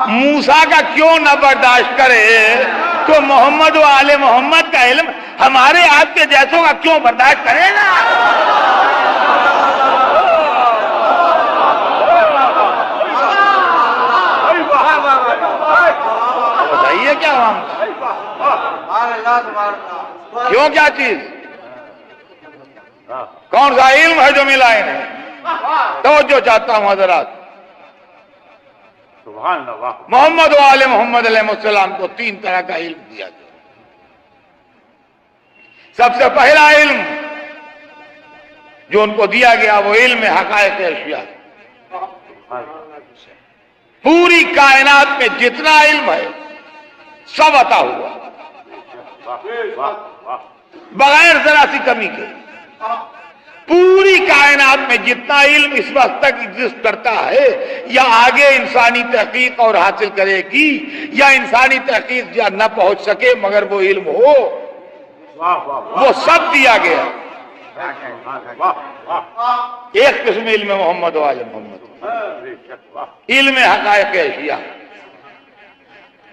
موسیٰ کا کیوں نہ برداشت کرے تو محمد و آل محمد کا علم ہمارے آپ کے جیسوں کا کیوں برداشت کرے گا؟ بتائیے کیا ہم کیوں کیا چیز کون سا علم ہے جو ملا انہیں؟ توجہ چاہتا ہوں حضرات، محمد و آل محمد علیہ السلام کو 3 طرح کا علم دیا گیا۔ سب سے پہلا علم جو ان کو دیا گیا وہ علم حقائق اشیاء۔ پوری کائنات میں جتنا علم ہے سب عطا ہوا بغیر ذرا سی کمی کے۔ پوری کائنات میں جتنا علم اس وقت تک ایگزسٹ کرتا ہے یا آگے انسانی تحقیق اور حاصل کرے گی یا انسانی تحقیق یا نہ پہنچ سکے مگر وہ علم ہو، وہ سب دیا گیا۔ ایک قسم علم محمد و آل محمد، علم حقائق اشیاء۔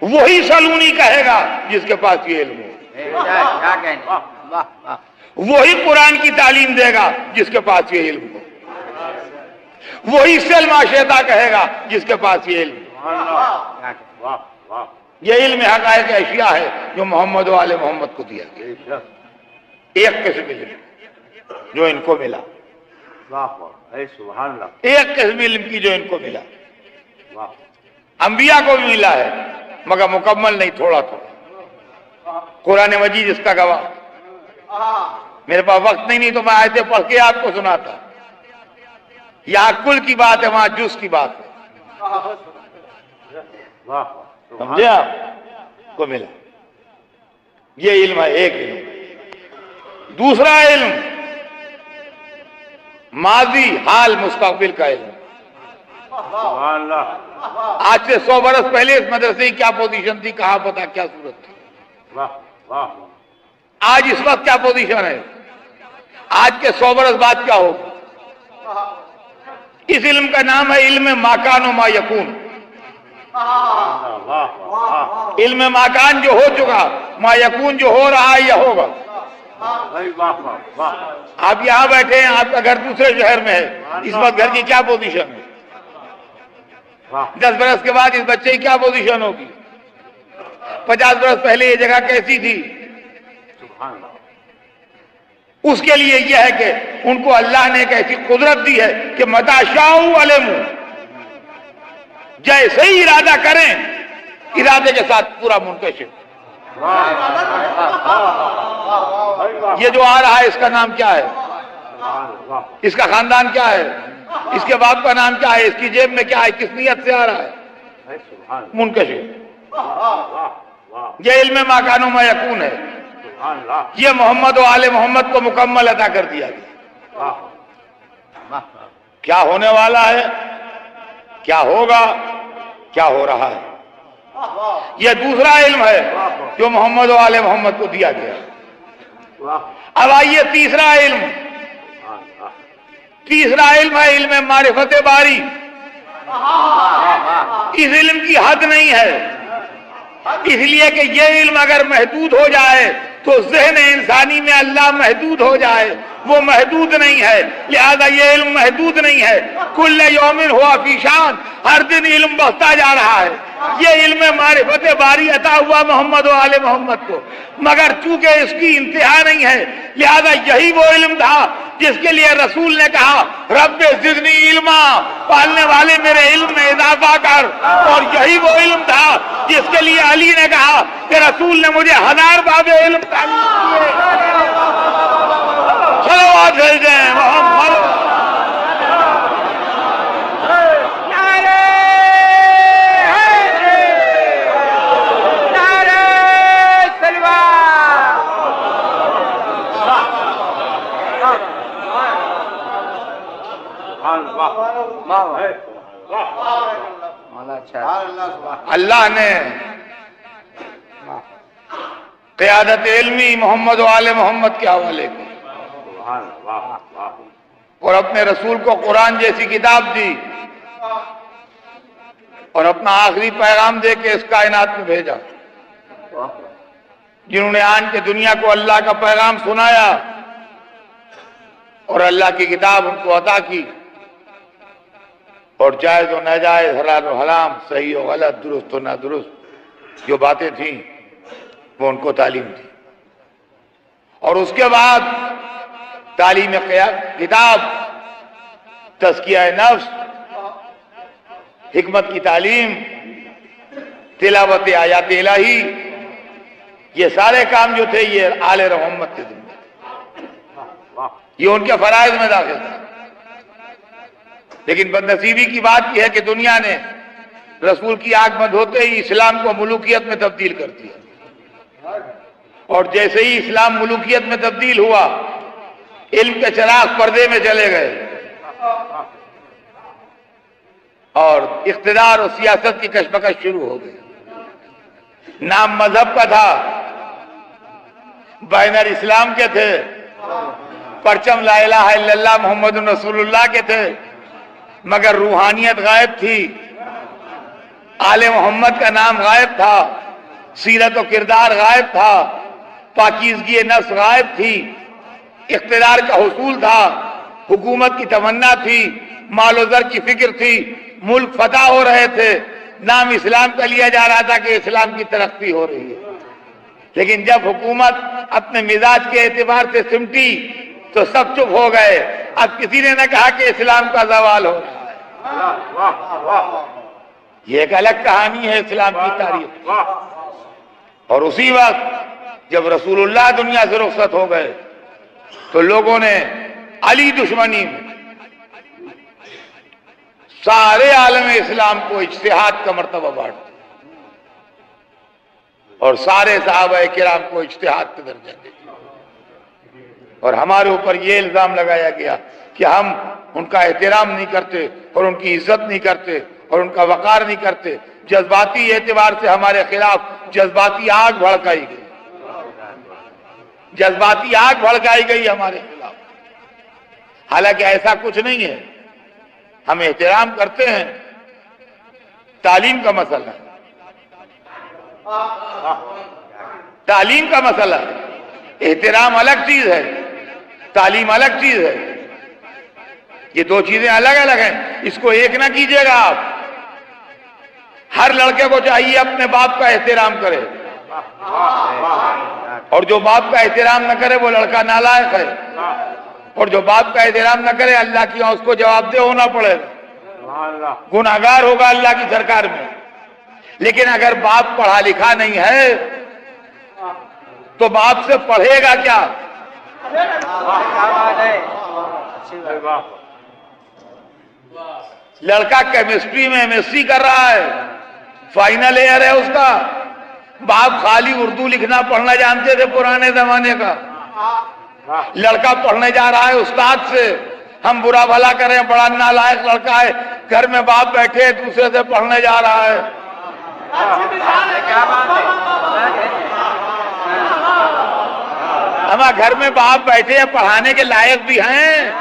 وہی سلونی کہے گا جس کے پاس یہ علم ہو، وہی قرآن کی تعلیم دے گا جس کے پاس یہ علم ہو، وہی سلما شیطہ کہے گا جس کے پاس یہ علم ہو۔ یہ علم حقائق اشیاء ہے جو محمد و آل محمد کو دیا گیا۔ ایک قسم علم جو ان کو ملا، ایک قسم علم کی جو ان کو ملا۔ انبیاء کو بھی ملا ہے مگر مکمل نہیں، تھوڑا تھوڑا۔ قرآن مجید اس کا گواہ۔ میرے پاس وقت نہیں تو میں آیتیں پڑھ کے آپ کو سناتا۔ یہاں کل کی بات ہے، وہاں جز کی بات ہے، سمجھے؟ آپ کو ملا یہ علم ہے، ایک علم۔ دوسرا علم ماضی حال مستقبل کا علم۔ آج سے 100 برس پہلے اس مدرسے کی کیا پوزیشن تھی، کہاں پتا کیا صورت تھی، آج اس وقت کیا پوزیشن ہے، آج کے 100 برس بعد کیا ہوگا۔ اس علم کا نام ہے علم ماکان و ما یکون۔ علم ماکان جو ہو چکا، ما یکون جو ہو رہا ہے یا ہوگا۔ آپ یہاں بیٹھے ہیں، آپ کا گھر دوسرے شہر میں ہے، اس وقت گھر کی کیا پوزیشن ہے؟ 10 برس کے بعد اس بچے کی کیا پوزیشن ہوگی؟ 50 برس پہلے یہ جگہ کیسی تھی؟ اس کے لیے یہ ہے کہ ان کو اللہ نے ایک ایسی قدرت دی ہے کہ متا شاء علم، جیسے ہی ارادہ کریں ارادے کے ساتھ پورا منتشر۔ یہ جو آ رہا ہے اس کا نام کیا ہے، اس کا خاندان کیا ہے، اس کے باپ کا نام کیا ہے، اس کی جیب میں کیا ہے، کس نیت سے آ رہا ہے، منتشر۔ یہ علم ماکان و ما یکون ہے۔ یہ محمد و آل محمد کو مکمل عطا کر دیا گیا۔ کیا ہونے والا ہے، کیا ہوگا، کیا ہو رہا ہے، یہ دوسرا علم ہے جو محمد و آل محمد کو دیا گیا۔ اب آئیے تیسرا علم۔ تیسرا علم ہے علم معرفت باری۔ اس علم کی حد نہیں ہے، اس لیے کہ یہ علم اگر محدود ہو جائے تو ذہن انسانی میں اللہ محدود ہو جائے، وہ محدود نہیں ہے، لہذا یہ علم محدود نہیں ہے۔ کل یوم ہوا فی شان، ہر دن علم بڑھتا جا رہا ہے۔ یہ علم معرفت باری عطا ہوا محمد و آل محمد کو، مگر چونکہ اس کی انتہا نہیں ہے لہذا یہی وہ علم تھا جس کے لیے رسول نے کہا رب زدنی علما، پالنے والے میرے علم میں اضافہ کر، اور یہی وہ علم تھا جس کے لیے علی نے کہا کہ رسول نے مجھے 1000 باب علم تعلیم کیے۔ صلوات بھیجیں محمد۔ اللہ نے قیادت علمی محمد و آل محمد کے حوالے کی اور اپنے رسول کو قرآن جیسی کتاب دی اور اپنا آخری پیغام دے کے اس کائنات میں بھیجا، جنہوں نے آن کے دنیا کو اللہ کا پیغام سنایا اور اللہ کی کتاب ان کو عطا کی، اور جائز و ناجائز، حلال و حرام، صحیح و غلط، درست و نادرست جو باتیں تھیں وہ ان کو تعلیم تھی۔ اور اس کے بعد تعلیم کتاب، تزکیہ نفس، حکمت کی تعلیم، تلاوت آیات الہی، یہ سارے کام جو تھے یہ آل محمد کے ذمہ، یہ ان کے فرائض میں داخل تھا۔ لیکن بدنصیبی کی بات یہ ہے کہ دنیا نے رسول کی آمد ہوتے ہی اسلام کو ملوکیت میں تبدیل کر دیا، اور جیسے ہی اسلام ملوکیت میں تبدیل ہوا، علم کے چراغ پردے میں چلے گئے اور اقتدار اور سیاست کی کشمکش شروع ہو گئی۔ نام مذہب کا تھا، بینر اسلام کے تھے، پرچم لا الہ الا اللہ محمد رسول اللہ کے تھے، مگر روحانیت غائب تھی، آل محمد کا نام غائب تھا، سیرت و کردار غائب تھا، پاکیزگی نفس غائب تھی، اقتدار کا حصول تھا، حکومت کی تمنا تھی، مال و زر کی فکر تھی، ملک فتح ہو رہے تھے، نام اسلام کا لیا جا رہا تھا کہ اسلام کی ترقی ہو رہی ہے۔ لیکن جب حکومت اپنے مزاج کے اعتبار سے سمٹی تو سب چپ ہو گئے، اب کسی نے نہ کہا کہ اسلام کا زوال ہو رہا ہے۔ یہ ایک الگ کہانی ہے اسلام کی تاریخ۔ اور اسی وقت جب رسول اللہ دنیا سے رخصت ہو گئے تو لوگوں نے علی دشمنی میں سارے عالم اسلام کو اجتہاد کا مرتبہ بانٹ دیا اور سارے صحابہ کرام کو اجتہاد کا درجہ دے دیا، اور ہمارے اوپر یہ الزام لگایا گیا کہ ہم ان کا احترام نہیں کرتے اور ان کی عزت نہیں کرتے اور ان کا وقار نہیں کرتے۔ جذباتی اعتبار سے ہمارے خلاف جذباتی آگ بھڑکائی گئی، جذباتی آگ بھڑکائی گئی ہمارے خلاف، حالانکہ ایسا کچھ نہیں ہے۔ ہم احترام کرتے ہیں، تعلیم کا مسئلہ ہے، تعلیم کا مسئلہ ہے، احترام الگ چیز ہے، تعلیم الگ چیز ہے، یہ دو چیزیں الگ الگ ہیں، اس کو ایک نہ کیجیے گا آپ۔ ہر لڑکے کو چاہیے اپنے باپ کا احترام کرے، اور جو باپ کا احترام نہ کرے وہ لڑکا نالائق ہے، اور جو باپ کا احترام نہ کرے اللہ کی اس کو جواب دہ ہونا پڑے گا، گناہگار ہوگا اللہ کی سرکار میں۔ لیکن اگر باپ پڑھا لکھا نہیں ہے تو باپ سے پڑھے گا کیا؟ لڑکا کیمسٹری میں MSc کر رہا ہے، فائنل ایئر ہے اس کا، باپ خالی اردو لکھنا پڑھنا جانتے تھے پرانے زمانے کا، لڑکا پڑھنے جا رہا ہے استاد سے، ہم برا بھلا کریں بڑا نالائق لڑکا ہے، گھر میں باپ بیٹھے دوسرے سے پڑھنے جا رہا ہے۔ ہمارے گھر میں باپ بیٹھے ہیں، پڑھانے کے لائق بھی ہیں،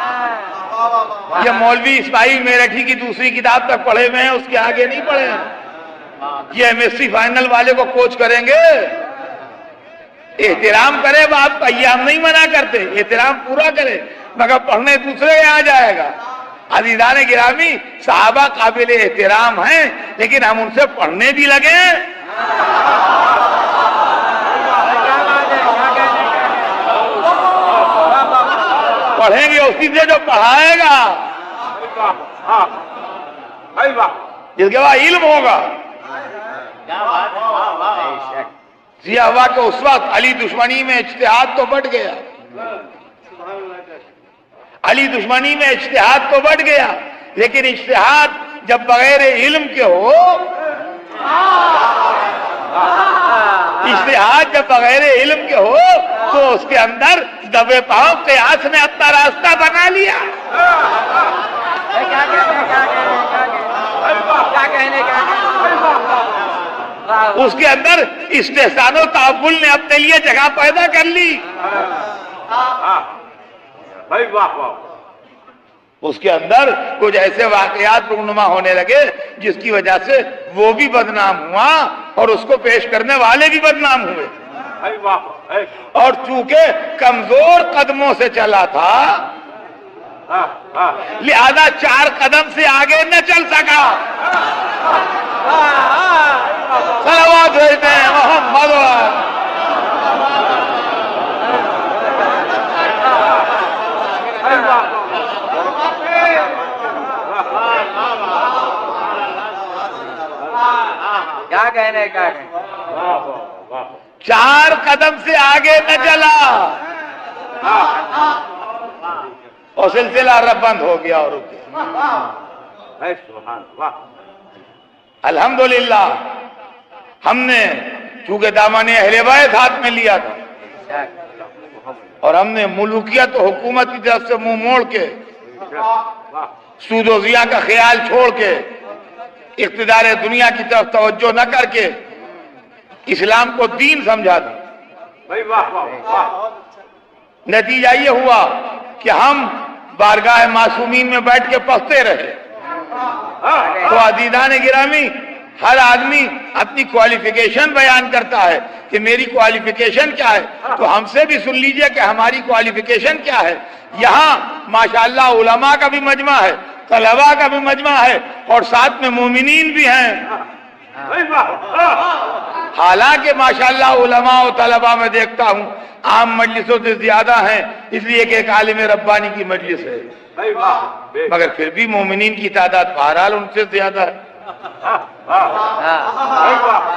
یہ مولوی اسماعیل میرٹھی کی دوسری کتاب تک پڑھے ہوئے ہیں، اس کے آگے نہیں پڑھے ہیں، یہ MSc فائنل والے کو کوچ کریں گے؟ احترام کرے باپ کا، یہ ہم نہیں منع کرتے، احترام پورا کرے، مگر پڑھنے دوسرے یہاں جائے گا۔ عزیزان گرامی، صحابہ قابل احترام ہیں، لیکن ہم ان سے پڑھنے بھی لگے، پڑھیں گے اسی سے جو پڑھائے گا، جس کے بعد علم ہوگا۔ یہ ہوا کہ اس وقت علی دشمنی میں اجتہاد تو بڑھ گیا، علی دشمنی میں اجتہاد تو بڑھ گیا، لیکن اجتہاد جب بغیر علم کے ہو، اجتہاد جب بغیر علم کے ہو تو اس کے اندر دبے پاؤں قیاس نے اپنا راستہ بنا لیا۔ اس کے اندر استحسان و تعامل نے اپنے لیے جگہ پیدا کر لی۔ اس کے اندر کچھ ایسے واقعات رونما ہونے لگے جس کی وجہ سے وہ بھی بدنام ہوا اور اس کو پیش کرنے والے بھی بدنام ہوئے. اور چونکہ کمزور قدموں سے چلا تھا لہذا 4 قدم سے آگے نہ چل سکا. صلوات بھیجتے ہیں محمد. کیا کہنے کا 4 قدم سے آگے نہ چلا اور سلسلہ رب بند ہو گیا اور رک گیا. الحمدللہ ہم نے چونکہ دامن اہل بیت ہاتھ میں لیا تھا اور ہم نے ملوکیت و حکومت کی طرف سے منہ موڑ کے سود و ضیاء کا خیال چھوڑ کے اقتدار دنیا کی طرف توجہ نہ کر کے اسلام کو دین سمجھا تھا. نتیجہ یہ ہوا کہ ہم بارگاہ معصومین میں بیٹھ کے پستے رہے. تو عزیزان گرامی ہر آدمی اپنی کوالیفیکیشن بیان کرتا ہے کہ میری کوالیفیکیشن کیا ہے, تو ہم سے بھی سن لیجئے کہ ہماری کوالیفیکیشن کیا ہے. یہاں ماشاءاللہ علماء کا بھی مجمع ہے, طلباء کا بھی مجمع ہے اور ساتھ میں مومنین بھی ہیں. حالانکہ ماشاءاللہ علماء و طلباء میں دیکھتا ہوں عام مجلسوں سے زیادہ ہیں, اس لیے کہ ایک عالم ربانی کی مجلس ہے, مگر پھر بھی مومنین کی تعداد بہرحال ان سے زیادہ ہے.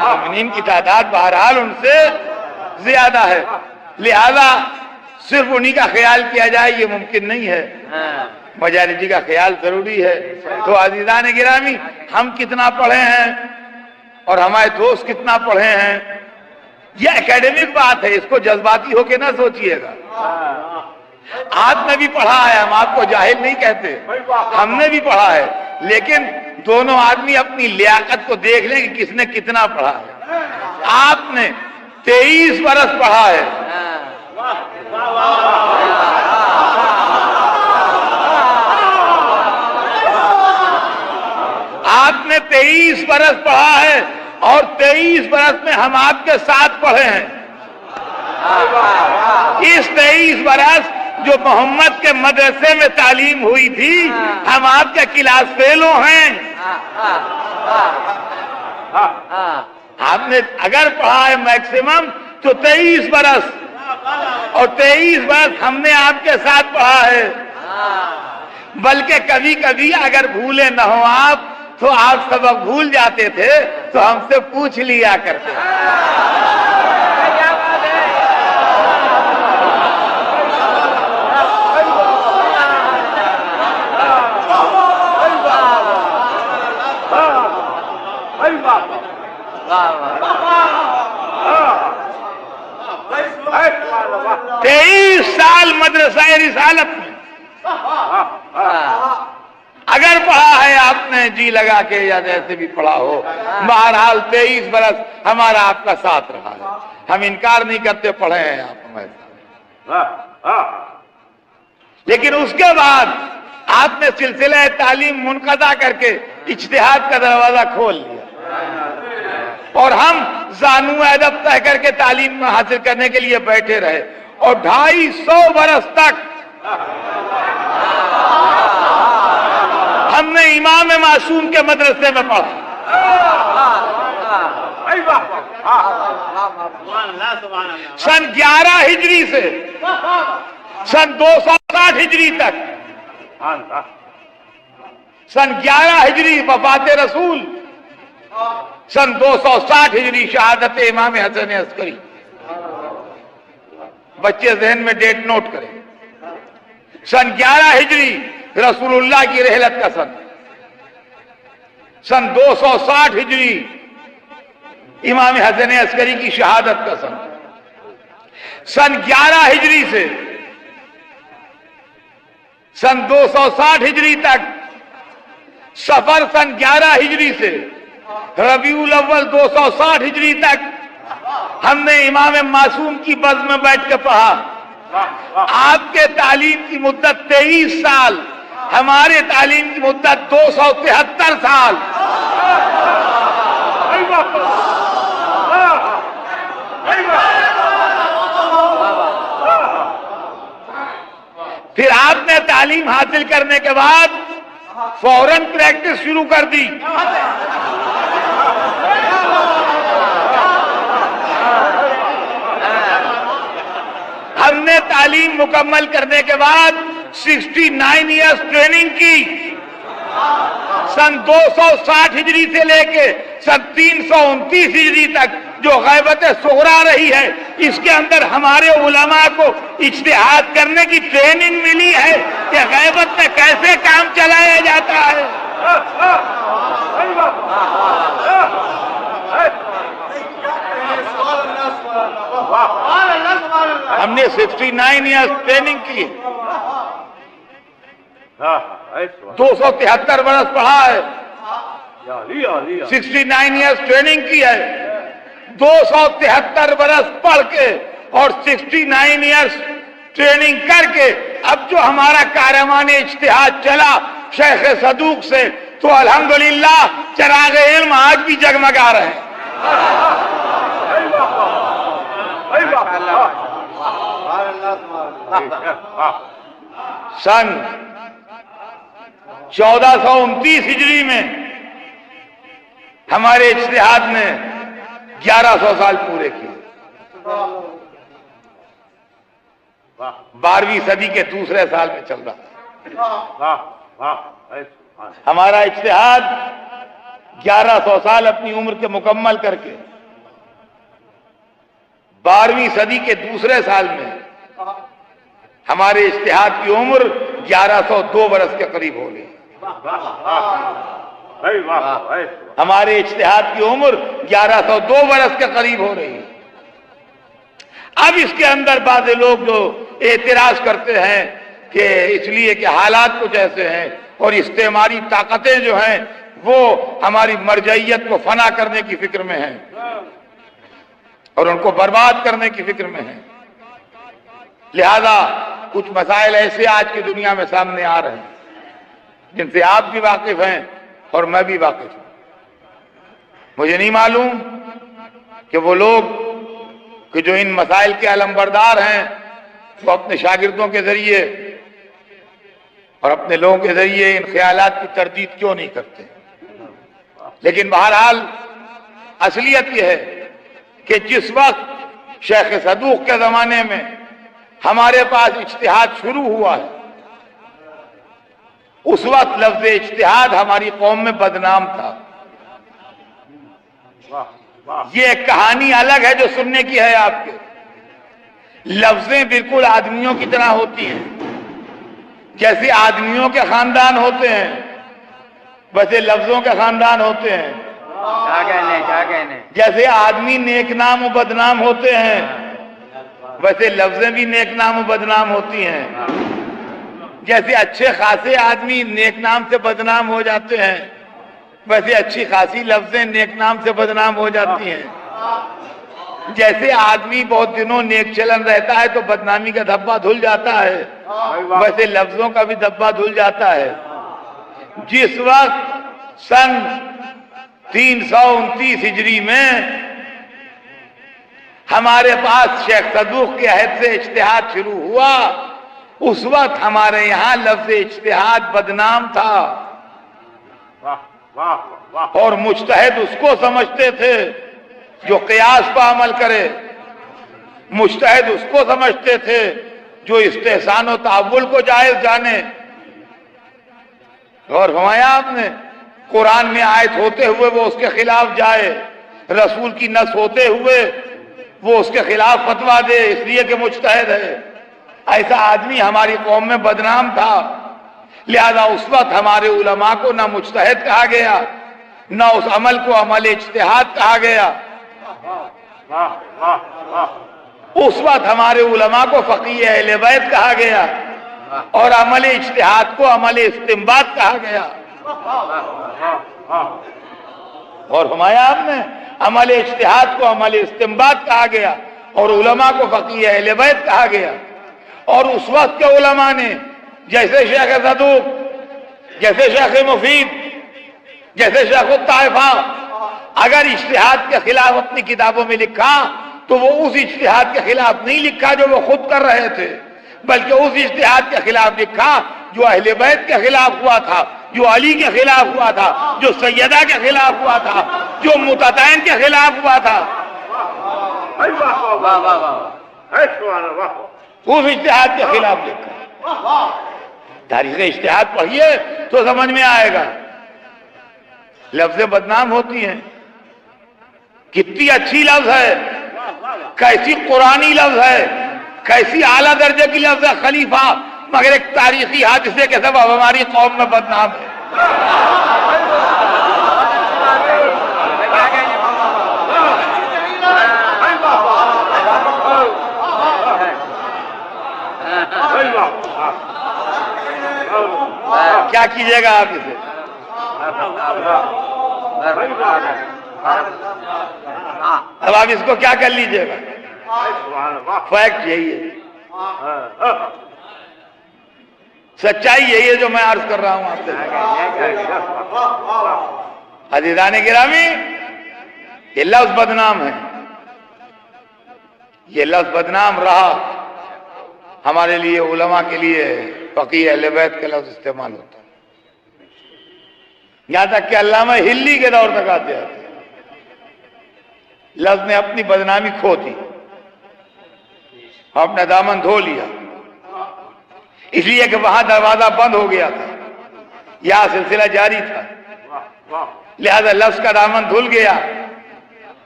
مومنین کی تعداد بہرحال ان سے زیادہ ہے. لہذا صرف انہی کا خیال کیا جائے یہ ممکن نہیں ہے, میجارٹی کا خیال ضروری ہے. تو عزیزان گرامی ہم کتنا پڑھے ہیں اور ہمارے دوست کتنا پڑھے ہیں یہ اکیڈمک بات ہے, اس کو جذباتی ہو کے نہ سوچئے گا. آپ نے بھی پڑھا ہے, ہم آپ کو جاہل نہیں کہتے, ہم نے بھی پڑھا ہے, لیکن دونوں آدمی اپنی لیاقت کو دیکھ لیں کہ کس نے کتنا پڑھا ہے. آپ نے 23 برس پڑھا ہے, آپ نے 23 برس پڑھا ہے اور 23 برس میں ہم آپ کے ساتھ پڑھے ہیں. اس 23 برس جو محمد کے مدرسے میں تعلیم ہوئی تھی ہم آپ کے کلاس فیلو ہیں. آپ نے اگر پڑھا ہے میکسیمم تو 23 برس, اور 23 برس ہم نے آپ کے ساتھ پڑھا ہے. بلکہ کبھی کبھی اگر بھولے نہ ہو آپ تو آپ سبق بھول جاتے تھے تو ہم سے پوچھ لیا کرتے. تیئیس سال مدرسہ رسالت میں اگر پڑھا ہے آپ نے جی لگا کے یا جیسے بھی پڑھا ہو, بہرحال 23 برس ہمارا آپ کا ساتھ رہا ہے. ہم انکار نہیں کرتے پڑھے ہیں آپ ہمارے ساتھ, لیکن اس کے بعد آپ نے سلسلہ تعلیم منقطع کر کے اجتہاد کا دروازہ کھول لیا اور ہم زانو ادب طے کر کے تعلیم حاصل کرنے کے لیے بیٹھے رہے اور 250 برس تک ہم نے امام معصوم کے مدرسے میں پڑھا. سن 11 ہجری سے سن 260 ہجری تک, سن 11 ہجری وفات رسول, سن 260 ہجری شہادت امام حسن عسکری. بچے ذہن میں ڈیٹ نوٹ کریں. سن 11 ہجری رسول اللہ کی رحلت کا سن, سن 260 ہجری امام حسن عسکری کی شہادت کا سن, سن 11 ہجری سے سن 260 ہجری تک, سفر سن 11 ہجری سے ربیع الاول 260 ہجری تک ہم نے امام معصوم کی بز میں بیٹھ کے پڑھا. آپ کے تعلیم کی مدت 23 سال ہمارے تعلیم کی مدت 273 سال. پھر آپ نے تعلیم حاصل کرنے کے بعد فوراً پریکٹس شروع کر دی. ہم نے تعلیم مکمل کرنے کے بعد 69 ایئرس ٹریننگ کی. سن 260 ہجری سے لے کے سن 329 ہجری تک جو غیبت صغریٰ رہی ہے، اس کے اندر ہمارے علماء کو اجتہاد کرنے کی ٹریننگ ملی ہے کہ غیبت میں کیسے کام چلایا جاتا ہے. ہم نے 69 ایئرس ٹریننگ کی، 273 برس پڑھا ہے، 69 ایئرس ٹریننگ کی ہے. 273 برس پڑھ کے اور 69 ایئرس ٹریننگ کر کے اب جو ہمارا کاروان اجتہاد چلا شیخ صدوق سے، تو الحمدللہ چراغ علم آج بھی جگمگا رہے ہیں. سن 1429 ہجری میں ہمارے اجتہاد نے 1100 سال پورے کیے. 12ویں صدی کے دوسرے سال میں چل رہا تھا. ہمارا اجتہاد 1100 سال اپنی عمر کے مکمل کر کے 12ویں صدی کے دوسرے سال میں ہمارے اجتہاد کی عمر 1102 برس کے قریب ہو گئی. ہمارے اجتہاد کی عمر 1102 برس کے قریب ہو رہی ہے. اب اس کے اندر بعض لوگ جو اعتراض کرتے ہیں کہ اس لیے کہ حالات کچھ ایسے ہیں اور استعماری طاقتیں جو ہیں وہ ہماری مرجعیت کو فنا کرنے کی فکر میں ہیں اور ان کو برباد کرنے کی فکر میں ہیں، لہذا کچھ مسائل ایسے آج کی دنیا میں سامنے آ رہے ہیں جن سے آپ بھی واقف ہیں اور میں بھی واقف ہوں. مجھے نہیں معلوم کہ وہ لوگ کہ جو ان مسائل کے علمبردار ہیں وہ اپنے شاگردوں کے ذریعے اور اپنے لوگوں کے ذریعے ان خیالات کی تردید کیوں نہیں کرتے. لیکن بہرحال اصلیت یہ ہے کہ جس وقت شیخ صدوق کے زمانے میں ہمارے پاس اجتہاد شروع ہوا ہے، اس وقت لفظ اجتہاد ہماری قوم میں بدنام تھا. یہ ایک کہانی الگ ہے جو سننے کی ہے آپ کے. لفظیں بالکل آدمیوں کی طرح ہوتی ہیں، جیسے آدمیوں کے خاندان ہوتے ہیں ویسے لفظوں کے خاندان ہوتے ہیں. کیا کہنے جیسے آدمی نیک نام و بدنام ہوتے ہیں ویسے لفظیں بھی نیک نام و بدنام ہوتی ہیں. جیسے اچھے خاصے آدمی نیک نام سے بدنام ہو جاتے ہیں ویسے اچھی خاصی لفظیں نیک نام سے بدنام ہو جاتی ہیں. جیسے آدمی بہت دنوں نیک چلن رہتا ہے تو بدنامی کا دھبا دھل جاتا ہے ویسے لفظوں کا بھی دھبا دھل جاتا ہے. جس وقت سن 329 ہجری میں ہمارے پاس شیخ صدوق کے عہد سے اجتہاد شروع ہوا، اس وقت ہمارے یہاں لفظ اجتہاد بدنام تھا اور مجتہد اس کو سمجھتے تھے جو قیاس پر عمل کرے. مجتہد اس کو سمجھتے تھے جو استحسان و تعول کو جائز جانے. اور فرمایا آپ نے قرآن میں آیت ہوتے ہوئے وہ اس کے خلاف جائے، رسول کی نص ہوتے ہوئے وہ اس کے خلاف فتویٰ دے اس لیے کہ مجتہد ہے. ایسا آدمی ہماری قوم میں بدنام تھا. لہذا اس وقت ہمارے علماء کو نہ مجتہد کہا گیا نہ اس عمل کو عمل اجتہاد کہا گیا. اس وقت ہمارے علماء کو فقیہ اہل بیت کہا گیا اور عمل اجتہاد کو عمل استنباط کہا گیا. اور فرمایا آپ نے عمل اجتہاد کو عمل استنباط کہا گیا اور علماء کو فقیہ اہل بیت کہا گیا. اور اس وقت کے علماء نے جیسے شیخ صدوق جیسے شیخ مفید، جیسے شیخ الطائفہ، اگر اجتہاد کے خلاف اپنی کتابوں میں لکھا تو وہ اس اجتہاد کے خلاف نہیں لکھا جو وہ خود کر رہے تھے، بلکہ اس اجتہاد کے خلاف لکھا جو اہل بیت کے خلاف ہوا تھا، جو علی کے خلاف ہوا تھا، جو سیدہ کے خلاف ہوا تھا، جو متدین کے خلاف ہوا تھا، اس اجتہاد کے خلاف لکھا۔ تاریخ اجتہاد پڑھیے تو سمجھ میں آئے گا۔ لفظ بدنام ہوتی ہیں، کتنی اچھی لفظ ہے، کیسی قرآنی لفظ ہے، کیسی اعلیٰ درجے کی لفظ ہے خلیفہ، مگر ایک تاریخی حادثے کے سبب ہماری قوم میں بدنام ہے۔ کیا کیجئے گا آپ اسے؟ اب آپ اس کو کیا کر لیجئے گا؟ فیکٹ یہی ہے، سچائی یہی ہے جو میں عرض کر رہا ہوں آپ سے۔ عزیزان گرامی، یہ لفظ بدنام ہے، یہ لفظ بدنام رہا ہمارے لیے، علماء کے لیے فقیہ اہل بیت کا لفظ استعمال ہوتا ہے، یہاں تک کہ علامہ ہلی کے دور تک آتے ہیں۔ لفظ نے اپنی بدنامی کھو دی، اپنا دامن دھو لیا، اس لیے کہ وہاں دروازہ بند ہو گیا تھا، یہاں سلسلہ جاری تھا، لہذا لفظ کا دامن دھل گیا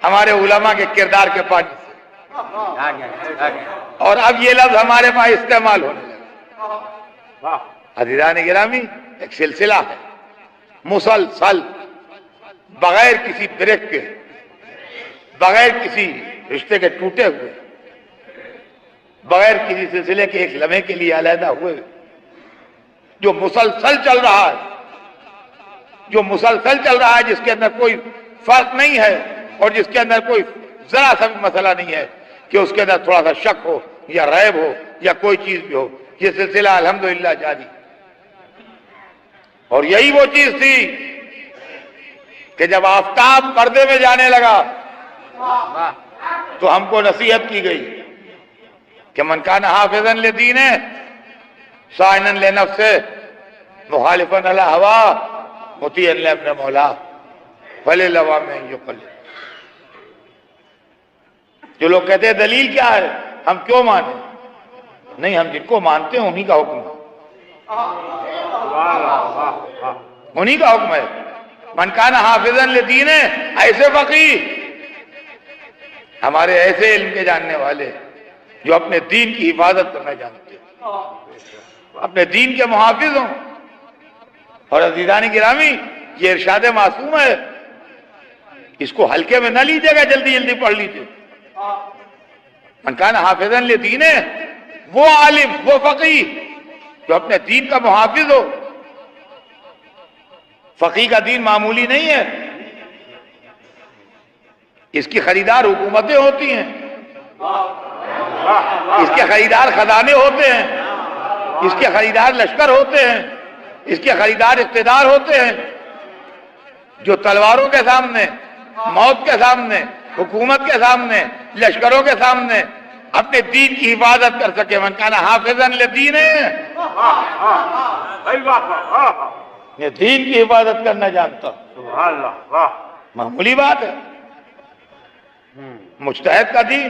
ہمارے علماء کے کردار کے پانی سے، اور اب یہ لفظ ہمارے پاس استعمال ہونے لگا۔ عزیزان گرامی، ایک سلسلہ ہے مسلسل، بغیر کسی بریک کے، بغیر کسی رشتے کے ٹوٹے ہوئے، بغیر کسی سلسلے کے ایک لمحے کے لیے علیحدہ ہوئے، جو مسلسل چل رہا ہے، جو مسلسل چل رہا ہے، جس کے اندر کوئی فرق نہیں ہے اور جس کے اندر کوئی ذرا سا بھی مسئلہ نہیں ہے کہ اس کے اندر تھوڑا سا شک ہو یا ریب ہو یا کوئی چیز بھی ہو، یہ سلسلہ الحمدللہ جاری۔ اور یہی وہ چیز تھی کہ جب آفتاب پردے میں جانے لگا تو ہم کو نصیحت کی گئی کہ من کان حافظا لدینہ صائنا لنفسہ مخالفا علی ہوا مطیعا لامر مولا فللعوام ان یقلد۔ جو لوگ کہتے ہیں دلیل کیا ہے، ہم کیوں مانیں؟ نہیں، ہم جن کو مانتے ہیں انہی کا حکم ہے، انہی کا حکم ہے۔ من کان حافظا لدینہ، ایسے فقیہ، ہمارے ایسے علم کے جاننے والے جو اپنے دین کی حفاظت کرنا جانتے ہیں، اپنے دین کے محافظ ہوں۔ اور عزیزان گرامی، یہ ارشاد معصوم ہے، اس کو ہلکے میں نہ لیجیے گا، جلدی جلدی پڑھ لیجیے۔ من کان حافظا لدینہ، وہ عالم، وہ فقیہ جو اپنے دین کا محافظ ہو۔ فقیہ کا دین معمولی نہیں ہے، اس کی خریدار حکومتیں ہوتی ہیں، اس کے خریدار خزانے ہوتے ہیں، اس کے خریدار لشکر ہوتے ہیں، اس کے خریدار اقتدار ہوتے ہیں، جو تلواروں کے سامنے، موت کے سامنے، حکومت کے سامنے، لشکروں کے سامنے اپنے دین کی حفاظت کر سکے۔ من کان حافظا لدینہ، یہ دین کی حفاظت کرنا جانتا، معمولی بات ہے۔ مجتہد کا دین،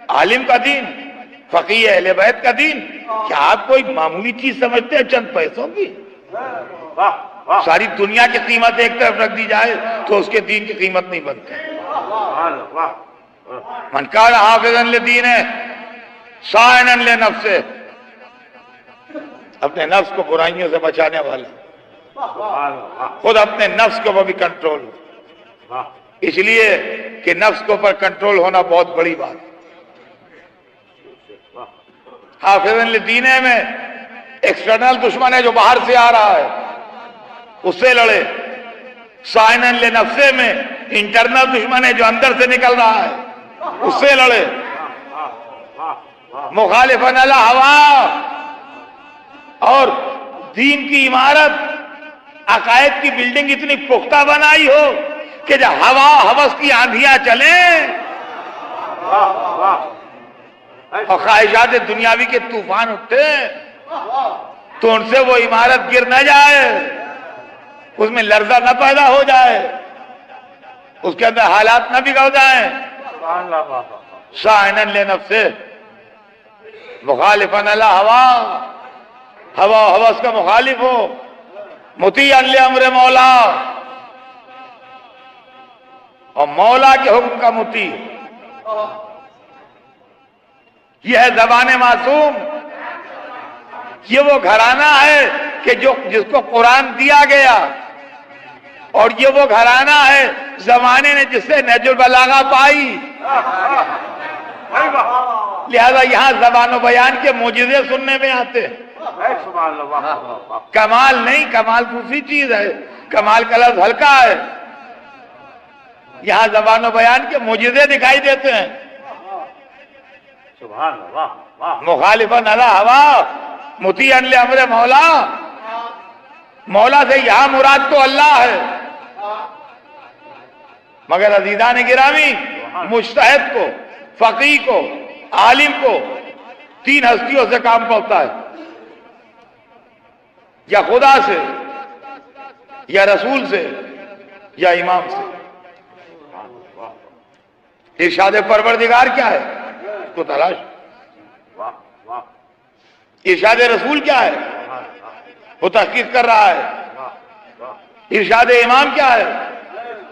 عالم کا دین، فقیہ اہل بیت کا دین، کیا آپ کوئی معمولی چیز سمجھتے ہیں چند پیسوں کی؟ ساری دنیا کی قیمت ایک طرف رکھ دی جائے تو اس کے دین کی قیمت نہیں بنتی۔ من کان حافظا لدینہ صائنا لنفسہ، اپنے نفس کو برائیوں سے بچانے والا، خود اپنے نفس کے اوپر بھی کنٹرول ہو، اس لیے کہ نفس کے اوپر کنٹرول ہونا بہت بڑی بات ہے۔ حافظا لدینہ میں ایکسٹرنل دشمن ہے جو باہر سے آ رہا ہے، اس سے لڑے۔ صائنا لنفسہ میں انٹرنل دشمن ہے جو اندر سے نکل رہا ہے، اس سے لڑے۔ مخالفا علی ہوا، اور دین کی عمارت عقائد کی بلڈنگ اتنی پختہ بنائی ہو کہ جب ہوا ہوس کی آندھیاں چلیں اور خواہشات دنیاوی کے طوفان اٹھتے تو ان سے وہ عمارت گر نہ جائے، اس میں لرزہ نہ پیدا ہو جائے، اس کے اندر حالات نہ بگڑ جائیں۔ شاہنن لنفسہ مخالفن علی ہوا، ہوا ہوس کا مخالف ہو، مطیعا لامر مولا، اور مولا کے حکم کا مطیع۔ یہ ہے زبان معصوم، یہ وہ گھرانہ ہے کہ جس کو قرآن دیا گیا، اور یہ وہ گھرانہ ہے زمانے نے جس سے نہج البلاغہ پائی۔ لہذا یہاں زبان و بیان کے معجزے سننے میں آتے ہیں، کمال نہیں، کمال دوسری چیز ہے، کمال کا لفظ ہلکا ہے، یہاں زبان و بیان کے معجزے دکھائی دیتے ہیں۔ مخالفن علی ہوا مطیعا لامر مولا، مولا سے یہاں مراد تو اللہ ہے، مگر عزیزان گرامی مجتہد کو، فقیہ کو، عالم کو تین ہستیوں سے کام پڑتا ہے، یا خدا سے، یا رسول سے، یا امام سے۔ ارشاد پروردگار کیا ہے اس کو تلاش، ارشاد رسول کیا ہے وہ تحقیق کر رہا ہے، ارشاد امام کیا ہے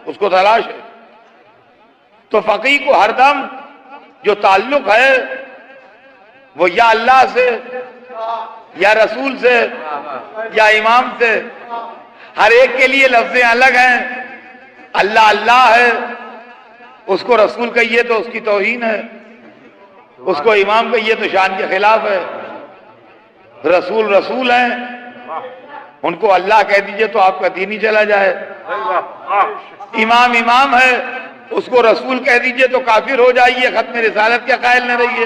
اس کو تلاش ہے۔ تو فقیہ کو ہر دم جو تعلق ہے وہ یا اللہ سے، یا رسول سے، یا امام سے، ہر ایک کے لیے لفظیں الگ ہیں۔ اللہ اللہ ہے، اس کو رسول کہیے تو اس کی توہین ہے، اس کو امام کہیے تو شان کے خلاف ہے۔ رسول رسول ہیں، ان کو اللہ کہہ دیجئے تو آپ کا دین ہی چلا جائے۔ امام امام ہے، اس کو رسول کہہ دیجئے تو کافر ہو جائیے، ختم رسالت کے قائل نہ رہیے۔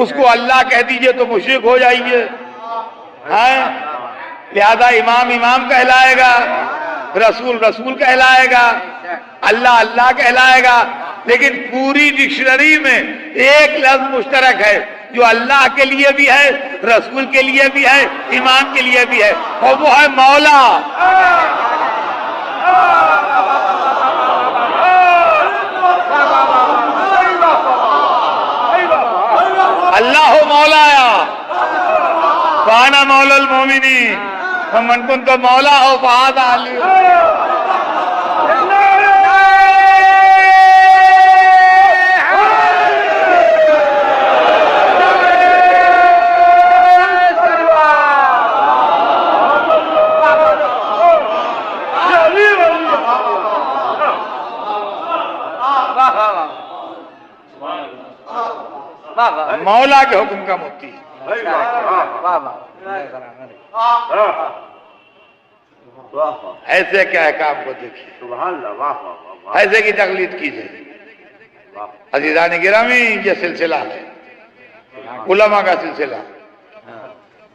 اس کو اللہ کہہ دیجئے تو مشرک ہو جائیے۔ لہذا امام امام کہلائے گا، رسول رسول کہلائے گا، اللہ اللہ کہلائے گا، لیکن پوری ڈکشنری میں ایک لفظ مشترک ہے جو اللہ کے لیے بھی ہے، رسول کے لیے بھی ہے، امام کے لیے بھی ہے، اور وہ ہے مولا۔ اللہ مولایا فانا مولا المومنین ومن کنت مولا ہو فہذا علی۔ مولا کے حکم کا مفتی، ایسے کے احکام کو دیکھیے، ایسے کی تقلید کیجیے۔ عزیزان گرامی یہ سلسلہ ہے، علماء کا سلسلہ،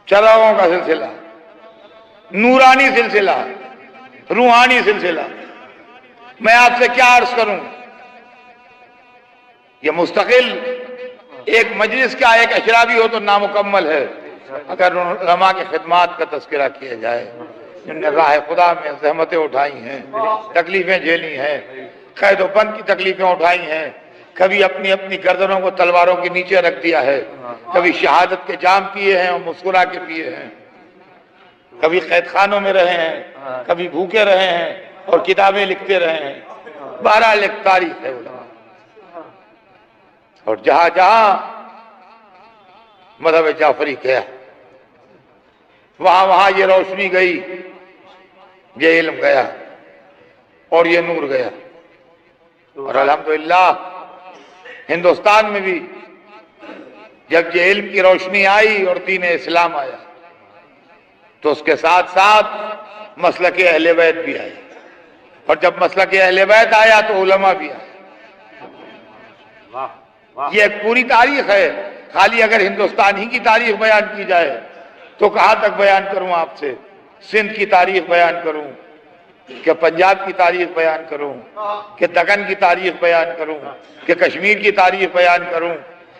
چراغوں کا سلسلہ، نورانی سلسلہ، روحانی سلسلہ۔ میں آپ سے کیا عرض کروں، یہ مستقل ایک مجلس کا ایک اشرا بھی ہو تو نامکمل ہے اگر علماء کی خدمات کا تذکرہ کیا جائے، جن نے راہ خدا میں زحمتیں اٹھائی ہیں، تکلیفیں جھیلی ہیں، قید و بند کی تکلیفیں اٹھائی ہیں، کبھی اپنی اپنی گردنوں کو تلواروں کے نیچے رکھ دیا ہے، کبھی شہادت کے جام پیے ہیں اور مسکرا کے پیے ہیں، کبھی قید خانوں میں رہے ہیں، کبھی بھوکے رہے ہیں اور کتابیں لکھتے رہے ہیں۔ بہرحال ایک تاریخ ہے علماء، اور جہاں جہاں مذہب جعفری گیا وہاں وہاں یہ روشنی گئی، یہ علم گیا اور یہ نور گیا۔ اور الحمدللہ ہندوستان میں بھی جب یہ علم کی روشنی آئی اور دین اسلام آیا تو اس کے ساتھ ساتھ مسلک اہل بیت بھی آئی، اور جب مسلک اہل بیت آیا تو علماء بھی آئے۔ یہ ایک پوری تاریخ ہے، خالی اگر ہندوستان ہی کی تاریخ بیان کی جائے تو کہاں تک بیان کروں آپ سے۔ سندھ کی تاریخ بیان کروں کہ پنجاب کی تاریخ بیان کروں کہ دکن کی تاریخ بیان کروں کہ کشمیر کی تاریخ بیان کروں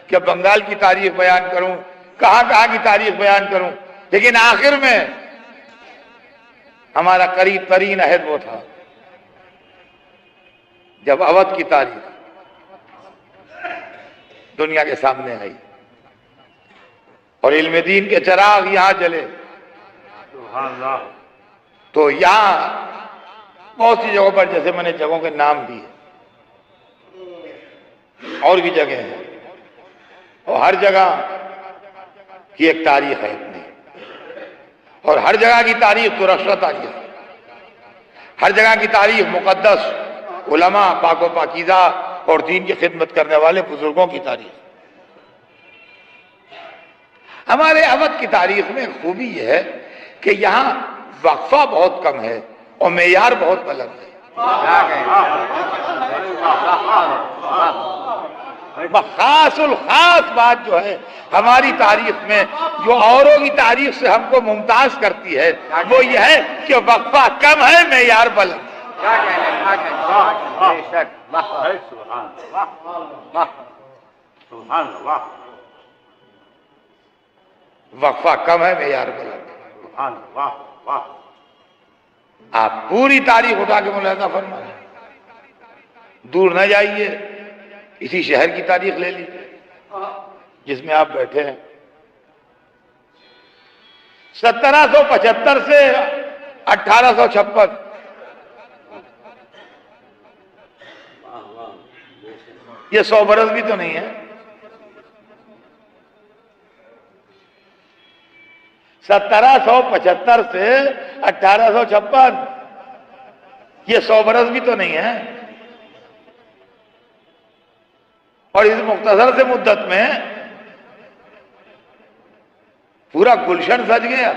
کہ بنگال کی تاریخ بیان کروں، کہاں کہاں کی تاریخ بیان کروں، لیکن آخر میں ہمارا قریب ترین عہد وہ تھا جب اودھ کی تاریخ دنیا کے سامنے آئی اور علم دین کے چراغ یہاں جلے۔ تو یہاں بہت سی جگہوں پر، جیسے میں نے جگہوں کے نام دیے، اور بھی جگہ ہیں، اور ہر جگہ کی ایک تاریخ ہے اپنی، اور ہر جگہ کی تاریخ درخشہ تاریخ ہے، ہر جگہ کی تاریخ مقدس علماء پاک و پاکیزہ اور دین کی خدمت کرنے والے بزرگوں کی تاریخ۔ ہمارے اودھ کی تاریخ میں خوبی یہ ہے کہ یہاں وقفہ بہت کم ہے اور معیار بہت بلند ہے۔ خاص الخاص بات جو ہے ہماری تاریخ میں، جو اوروں کی تاریخ سے ہم کو ممتاز کرتی ہے، وہ یہ ہے کہ وقفہ کم ہے، معیار بلند۔ وقفہ کم ہے، معیار بلند۔ آپ پوری تاریخ اٹھا کے ملاحظہ فرمائیں، دور نہ جائیے، اسی شہر کی تاریخ لے لیجیے جس میں آپ بیٹھے ہیں۔ 1775 سے 1856 یہ 100 برس بھی تو نہیں ہے۔ 1775 سے 1856 یہ 100 برس بھی تو نہیں ہے، اور اس مختصر سے مدت میں پورا گلشن سج گیا۔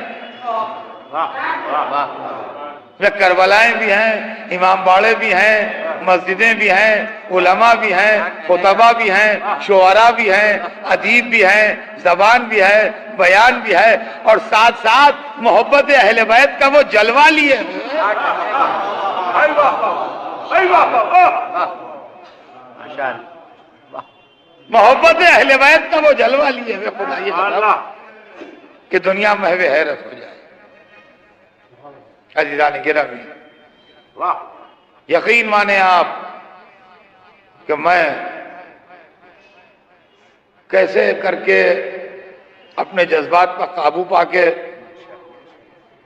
کربلائیں بھی ہیں، امام باڑے بھی ہیں، مسجدیں بھی ہیں، علماء بھی ہیں، خطبہ بھی ہیں، شعراء بھی ہیں، ادیب بھی ہیں، زبان بھی ہے، بیان بھی ہے، اور ساتھ ساتھ محبت اہل بیت کا وہ جلوہ لیے۔ محبت اہل بیت کا وہ جلوہ لیے ہوئے، خدا یہ بتا کہ دنیا محو حیرت ہو جائے۔ عزیزان گرامی، یقین مانیں آپ کہ میں کیسے کر کے اپنے جذبات پر قابو پا کے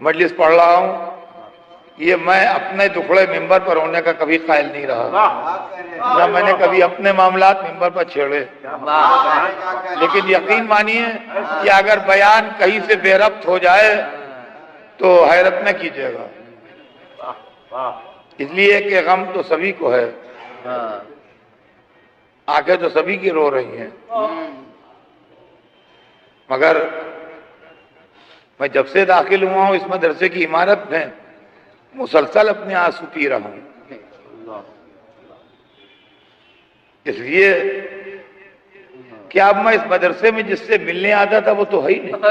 مجلس پڑھ رہا ہوں، یہ میں اپنے دکھڑے ممبر پر ہونے کا کبھی قائل نہیں رہا، نہ میں نے کبھی اپنے معاملات ممبر پر چھیڑے، لیکن یقین مانیے کہ اگر بیان کہیں سے بے ربط ہو جائے تو حیرت نہ کیجیے گا، اس لیے کہ غم تو سبھی کو ہے، آنکھیں تو سبھی کی رو رہی ہیں، مگر میں جب سے داخل ہوا ہوں اس مدرسے کی عمارت میں مسلسل اپنے آنسو پی رہا ہوں، اس لیے کہ اب میں اس مدرسے میں جس سے ملنے آتا تھا وہ تو ہے ہی نہیں۔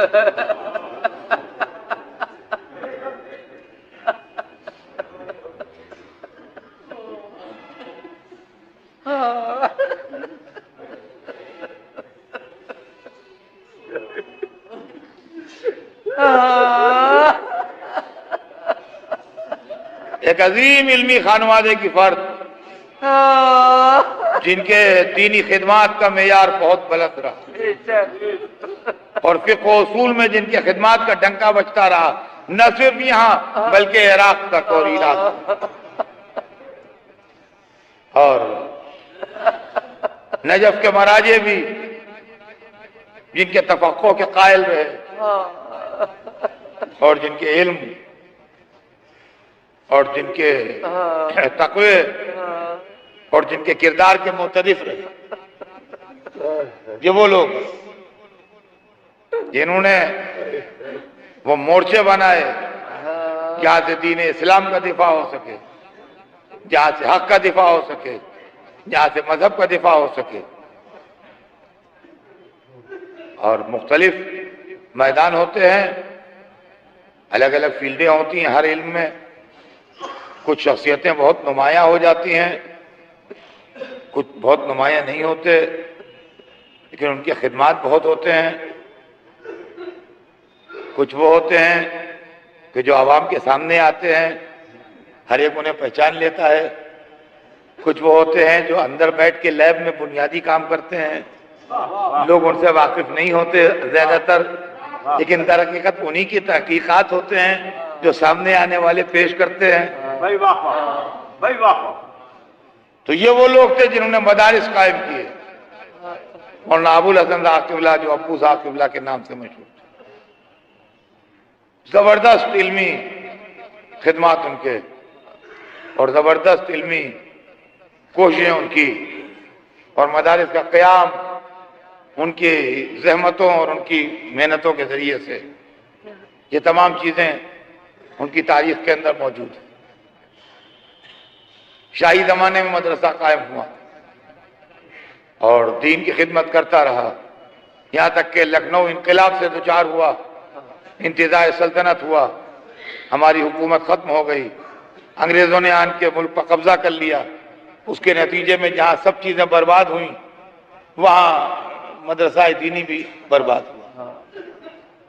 ایک عظیم علمی خانوادے کی فرد جن کے دینی خدمات کا معیار بہت بلند رہا اور فقہ و اصول میں جن کی خدمات کا ڈنکا بجتا رہا، نہ صرف یہاں بلکہ عراق تک اور عراق تک، اور نجف کے مراجع بھی جن کے تفقہ کے قائل رہے اور جن کے علم اور جن کے تقوی اور جن کے کردار کے معترف رہے، یہ وہ لوگ جنہوں نے وہ مورچے بنائے جہاں سے دین اسلام کا دفاع ہو سکے، جہاں سے حق کا دفاع ہو سکے، جہاں سے مذہب کا دفاع ہو سکے، اور مختلف میدان ہوتے ہیں الگ الگ فیلڈیں ہوتی ہیں ہر علم میں. کچھ شخصیتیں بہت نمایاں ہو جاتی ہیں, کچھ بہت نمایاں نہیں ہوتے, لیکن ان کی خدمات بہت ہوتے ہیں. کچھ وہ ہوتے ہیں کہ جو عوام کے سامنے آتے ہیں, ہر ایک انہیں پہچان لیتا ہے. کچھ وہ ہوتے ہیں جو اندر بیٹھ کے لیب میں بنیادی کام کرتے ہیں, لوگ ان سے واقف نہیں ہوتے زیادہ تر, لیکن در حقیقت انہی کی تحقیقات ہوتے ہیں جو سامنے آنے والے پیش کرتے ہیں. تو یہ وہ لوگ تھے جنہوں نے مدارس قائم کیے. مولانا ابوالحسن صاحب قبلہ جو ابو صاحب قبلہ کے نام سے مشہور تھے, زبردست علمی خدمات ان کے اور زبردست علمی کوششیں ان کی, اور مدارس کا قیام ان کی زحمتوں اور ان کی محنتوں کے ذریعے سے. یہ تمام چیزیں ان کی تاریخ کے اندر موجود ہیں. شاہی زمانے میں مدرسہ قائم ہوا اور دین کی خدمت کرتا رہا, یہاں تک کہ لکھنؤ انقلاب سے دوچار ہوا, انتزاع سلطنت ہوا, ہماری حکومت ختم ہو گئی, انگریزوں نے آن کے ملک پر قبضہ کر لیا. اس کے نتیجے میں جہاں سب چیزیں برباد ہوئیں وہاں مدرسہ دینی بھی برباد ہوا,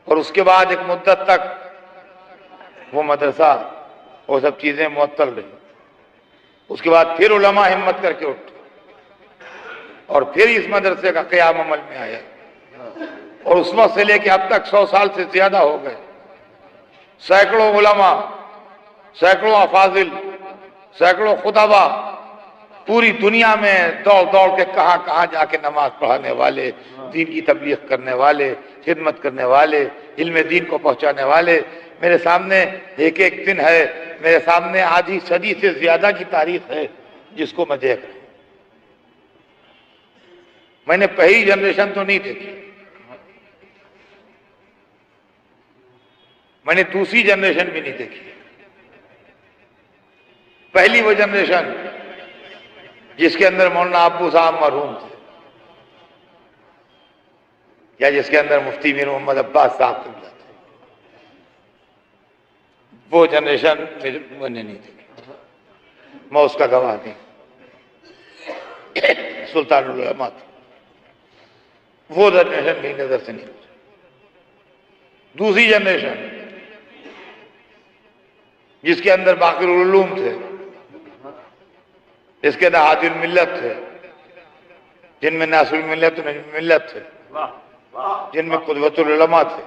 اور اس کے بعد ایک مدت تک وہ مدرسہ وہ سب چیزیں معطل رہی. اس کے بعد پھر علماء ہمت کر کے اٹھے اور پھر اس مدرسے کا قیام عمل میں آیا, اور اس وقت سے لے کے اب تک 100 سال سے زیادہ ہو گئے. سینکڑوں علماء, سینکڑوں افاضل, سینکڑوں خطبہ پوری دنیا میں دوڑ دوڑ کے کہاں کہاں جا کے نماز پڑھانے والے, دین کی تبلیغ کرنے والے, خدمت کرنے والے, علم دین کو پہنچانے والے. میرے سامنے ایک ایک دن ہے, میرے سامنے آدھی صدی سے زیادہ کی تاریخ ہے جس کو میں دیکھ رہا ہوں. میں نے پہلی جنریشن تو نہیں دیکھی, میں نے دوسری جنریشن بھی نہیں دیکھی. پہلی وہ جنریشن جس کے اندر مولانا ابو صاحب مرحوم تھے, یا جس کے اندر مفتی میر محمد عباس صاحب تھے, وہ جنریشن میں نے نہیں دیکھی. میں اس کا گواہ نہیں. سلطان العلماء تھا, وہ جنریشن میری نظر سے نہیں گزری. دوسری جنریشن جس کے اندر باقر العلوم تھے, جس کے اندر ہادی الملت تھے, جن میں ناصر الملت و نجم الملت تھے, جن میں قدوۃ العلماء تھے,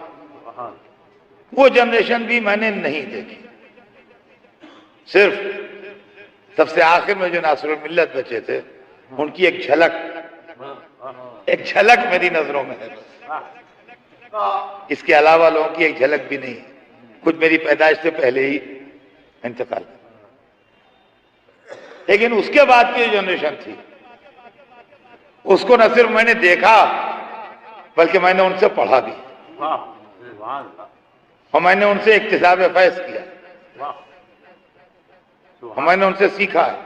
وہ جنریشن بھی میں نے نہیں دیکھی. صرف سب سے آخر میں جو ناصر الملت بچے تھے ان کی ایک جھلک میری نظروں میں ہے بس. اس کے علاوہ لوگوں کی ایک جھلک بھی نہیں. کچھ میری پیدائش سے پہلے ہی انتقال. لیکن اس کے بعد کی جنریشن تھی, اس کو نہ صرف میں نے دیکھا بلکہ میں نے ان سے پڑھا بھی, اور میں نے ان سے اکتساب فیض کیا, اور میں نے ان سے سیکھا ہے.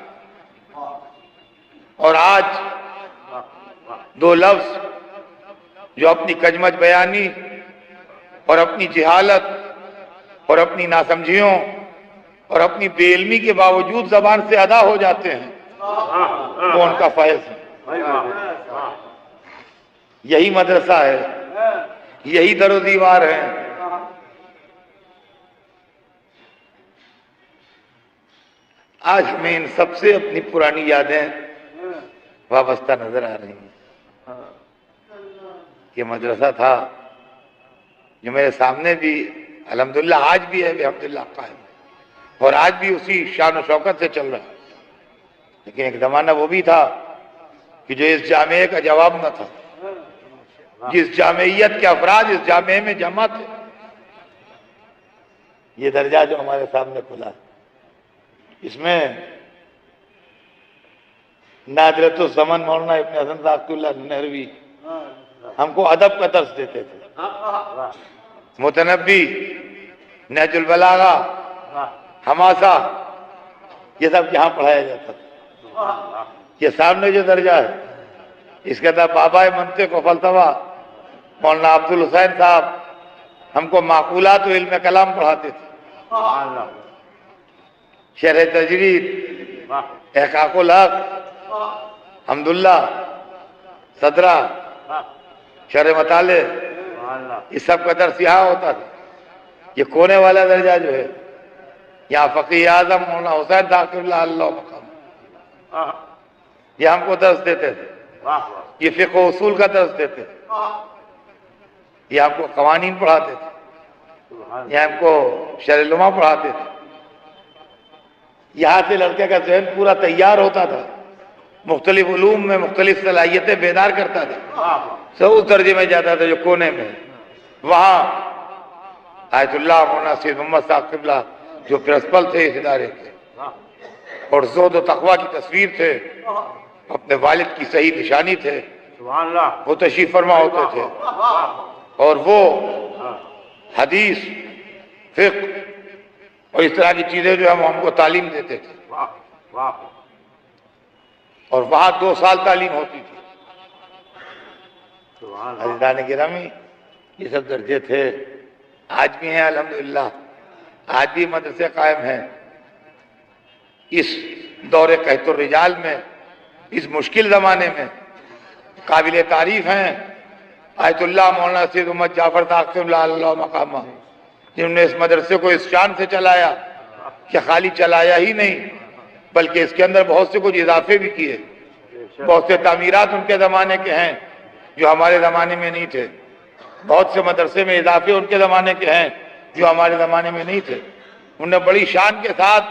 اور آج دو لفظ جو اپنی کجمج بیانی اور اپنی جہالت اور اپنی ناسمجھیوں اور اپنی بے علمی کے باوجود زبان سے ادا ہو جاتے ہیں, وہ ان کا فیض ہے. یہی مدرسہ ہے, یہی در و دیوار ہے. آج میں ان سب سے اپنی پرانی یادیں وابستہ نظر آ رہی ہیں. یہ مدرسہ تھا جو میرے سامنے بھی الحمدللہ آج بھی ہے, الحمدللہ قائم ہے, اور آج بھی اسی شان و شوکت سے چل رہا ہے. لیکن ایک زمانہ وہ بھی تھا کہ جو اس جامعے کا جواب نہ تھا, جس جامعیت کے افراد اس جامعے میں جمع تھے. یہ درجہ جو ہمارے سامنے کھلا ہے, اس میں نادرۃ الزمن مولانا ابن حسن ثاقب اللہ نہروی ہم کو ادب کا درس دیتے تھے. متنبی, نہج البلاغہ, حماسہ, یہ سب یہاں پڑھایا جاتا تھا. یہ سامنے جو درجہ ہے اس کے اندر بابا منطق و فلسفہ مولانا عبد الحسین صاحب ہم کو معقولات و علم کلام پڑھاتے تھے، سبحان اللہ، شرح تجرید، واہ احقاق الحق، حمداللہ، صدرہ، واہ، شرح مطالع، سبحان اللہ، یہ سب کا درس یہاں ہوتا تھا۔ یہ کونے والا درجہ جو ہے یہاں فقیہ اعظم مولانا حسین ذاکر اللہ اللہ مقام، واہ یہ ہم کو درس دیتے تھے، واہ واہ، یہ فقہ و اصول کا درس دیتے تھے، یہ ہم کو قوانین پڑھاتے تھے، سبحان یہ ہم کو شرح لمحہ پڑھاتے تھے۔ یہاں سے لڑکے کا ذہن پورا تیار ہوتا تھا، مختلف علوم میں مختلف صلاحیتیں بیدار کرتا تھا، واہ، سب اس درجے میں جاتا تھا جو کونے میں ہے۔ وہاں آیت اللہ مولانا سید محمد صاحب قبلہ جو پرنسپل تھے اس ادارے کے، واہ، اور زہد و تقویٰ کی تصویر تھے، اپنے والد کی صحیح نشانی تھے، سبحان اللہ، وہ تشریف فرما ہوتے تھے، واہ، اور وہ ہاں، حدیث، فقہ اور اس طرح کی چیزیں جو ہم کو تعلیم دیتے تھے، واہ واہ، اور وہاں 2 سال تعلیم ہوتی تھی۔ سبحان اللہ، عزیزان گرامی، یہ سب درجے تھے، آج بھی ہیں الحمدللہ، آج بھی مدرسے قائم ہیں۔ اس دور قحط الرجال میں، اس مشکل زمانے میں قابل تعریف ہیں آیت اللہ مولانا سید محمد جعفر ذاکر اللہ اللہ مقامہ، جنہوں نے اس مدرسے کو اس شان سے چلایا کہ خالی چلایا ہی نہیں بلکہ اس کے اندر بہت سے کچھ اضافے بھی کیے، بہت سے تعمیرات ان کے زمانے کے ہیں جو ہمارے زمانے میں نہیں تھے، بہت سے مدرسے میں اضافے ان کے زمانے کے ہیں جو ہمارے زمانے میں نہیں تھے۔ انہوں نے بڑی شان کے ساتھ،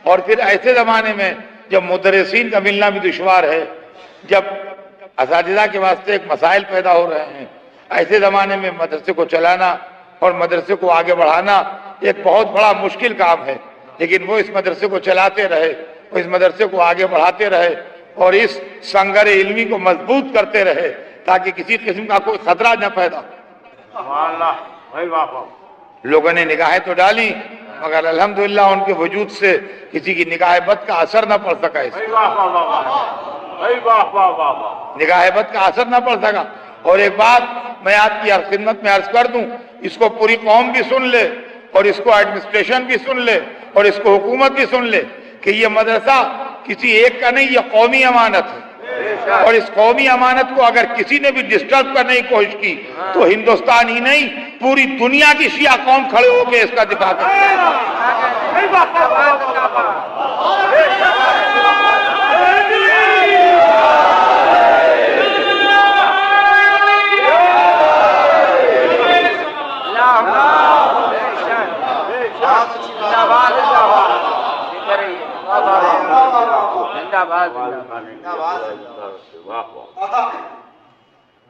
اور پھر ایسے زمانے میں جب مدرسین کا ملنا بھی دشوار ہے، جب اساتذہ کے واسطے ایک مسائل پیدا ہو رہے ہیں، ایسے زمانے میں مدرسے کو چلانا اور مدرسے کو آگے بڑھانا ایک بہت بڑا مشکل کام ہے، لیکن وہ اس مدرسے کو چلاتے رہے، وہ اس مدرسے کو آگے بڑھاتے رہے اور اس سنگر علمی کو مضبوط کرتے رہے تاکہ کسی قسم کا کوئی خطرہ نہ پیدا ہو۔ سبحان اللہ، بھائی واہ واہ، لوگوں نے نگاہیں تو ڈالی مگر الحمدللہ ان کے وجود سے کسی کی نگاہ بد کا اثر نہ پڑ سکا، اس بھائی واہ واہ واہ واہ، بھائی واہ واہ واہ واہ، نگاہ بد کا اثر نہ پڑ سکا۔ اور ایک بات میں آپ کی خدمت میں عرض کر دوں، اس کو پوری قوم بھی سن لے اور اس کو ایڈمنسٹریشن بھی سن لے اور اس کو حکومت بھی سن لے کہ یہ مدرسہ کسی ایک کا نہیں، یہ قومی امانت ہے، اور اس قومی امانت کو اگر کسی نے بھی ڈسٹرب کرنے کی کوشش کی تو ہندوستان ہی نہیں پوری دنیا کی شیعہ قوم کھڑے ہو کے اس کا دفاع کرے۔ بھائی واہ واہ واہ واہ،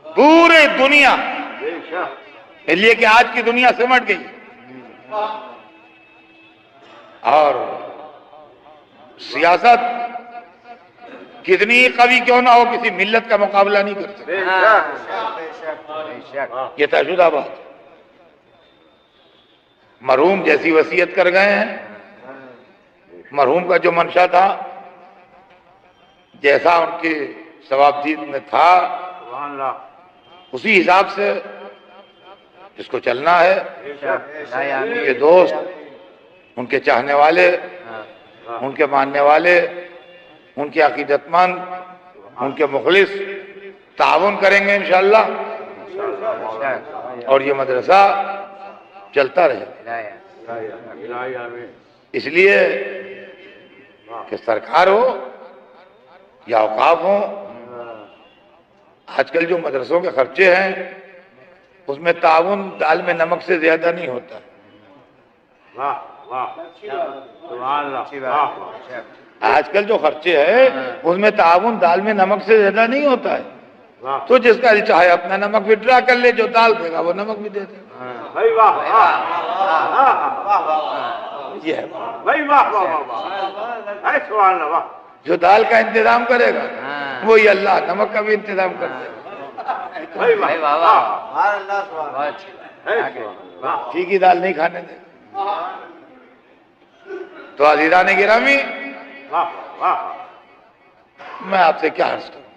پورے دنیا اس لیے کہ آج کی دنیا سمٹ گئی اور سیاست کتنی قوی کیوں نہ ہو کسی ملت کا مقابلہ نہیں کر سکتی، یہ تجربہ بات۔ مرحوم جیسی وصیت کر گئے ہیں، مرحوم کا جو منشا تھا، جیسا ان کی ثواب دید میں تھا، سبحان اللہ، اسی حساب سے جس کو چلنا ہے۔ ان کے دوست، ان کے چاہنے والے، ان کے ماننے والے، ان کے عقیدت مند، ان کے مخلص تعاون کریں گے انشاءاللہ، اور یہ مدرسہ چلتا رہے۔ اس لیے کہ سرکار ہو یا اوقاف ہو، آج کل جو مدرسوں کے خرچے ہیں اس میں تعاون دال میں نمک سے زیادہ نہیں ہوتا۔ واہ واہ، سبحان اللہ، واہ آج کل جو خرچے ہیں اس میں تعاون دال میں نمک سے زیادہ نہیں ہوتا ہے۔ واہ، تو جس کا دل چاہے اپنا نمک وڈرا کر لے، جو دال دے گا وہ نمک بھی دے دے گا۔ بھائی واہ واہ، یہ ہے بھائی واہ واہ واہ، سبحان اللہ، واہ، جو دال کا انتظام کرے گا وہی اللہ نمک کا بھی انتظام کر دے گا۔ بھائی واہ واہ، پھیکی دال نہیں کھانے دے گا۔ تو عزیزان گرامی، واہ واہ، میں آپ سے کیا عرض کروں،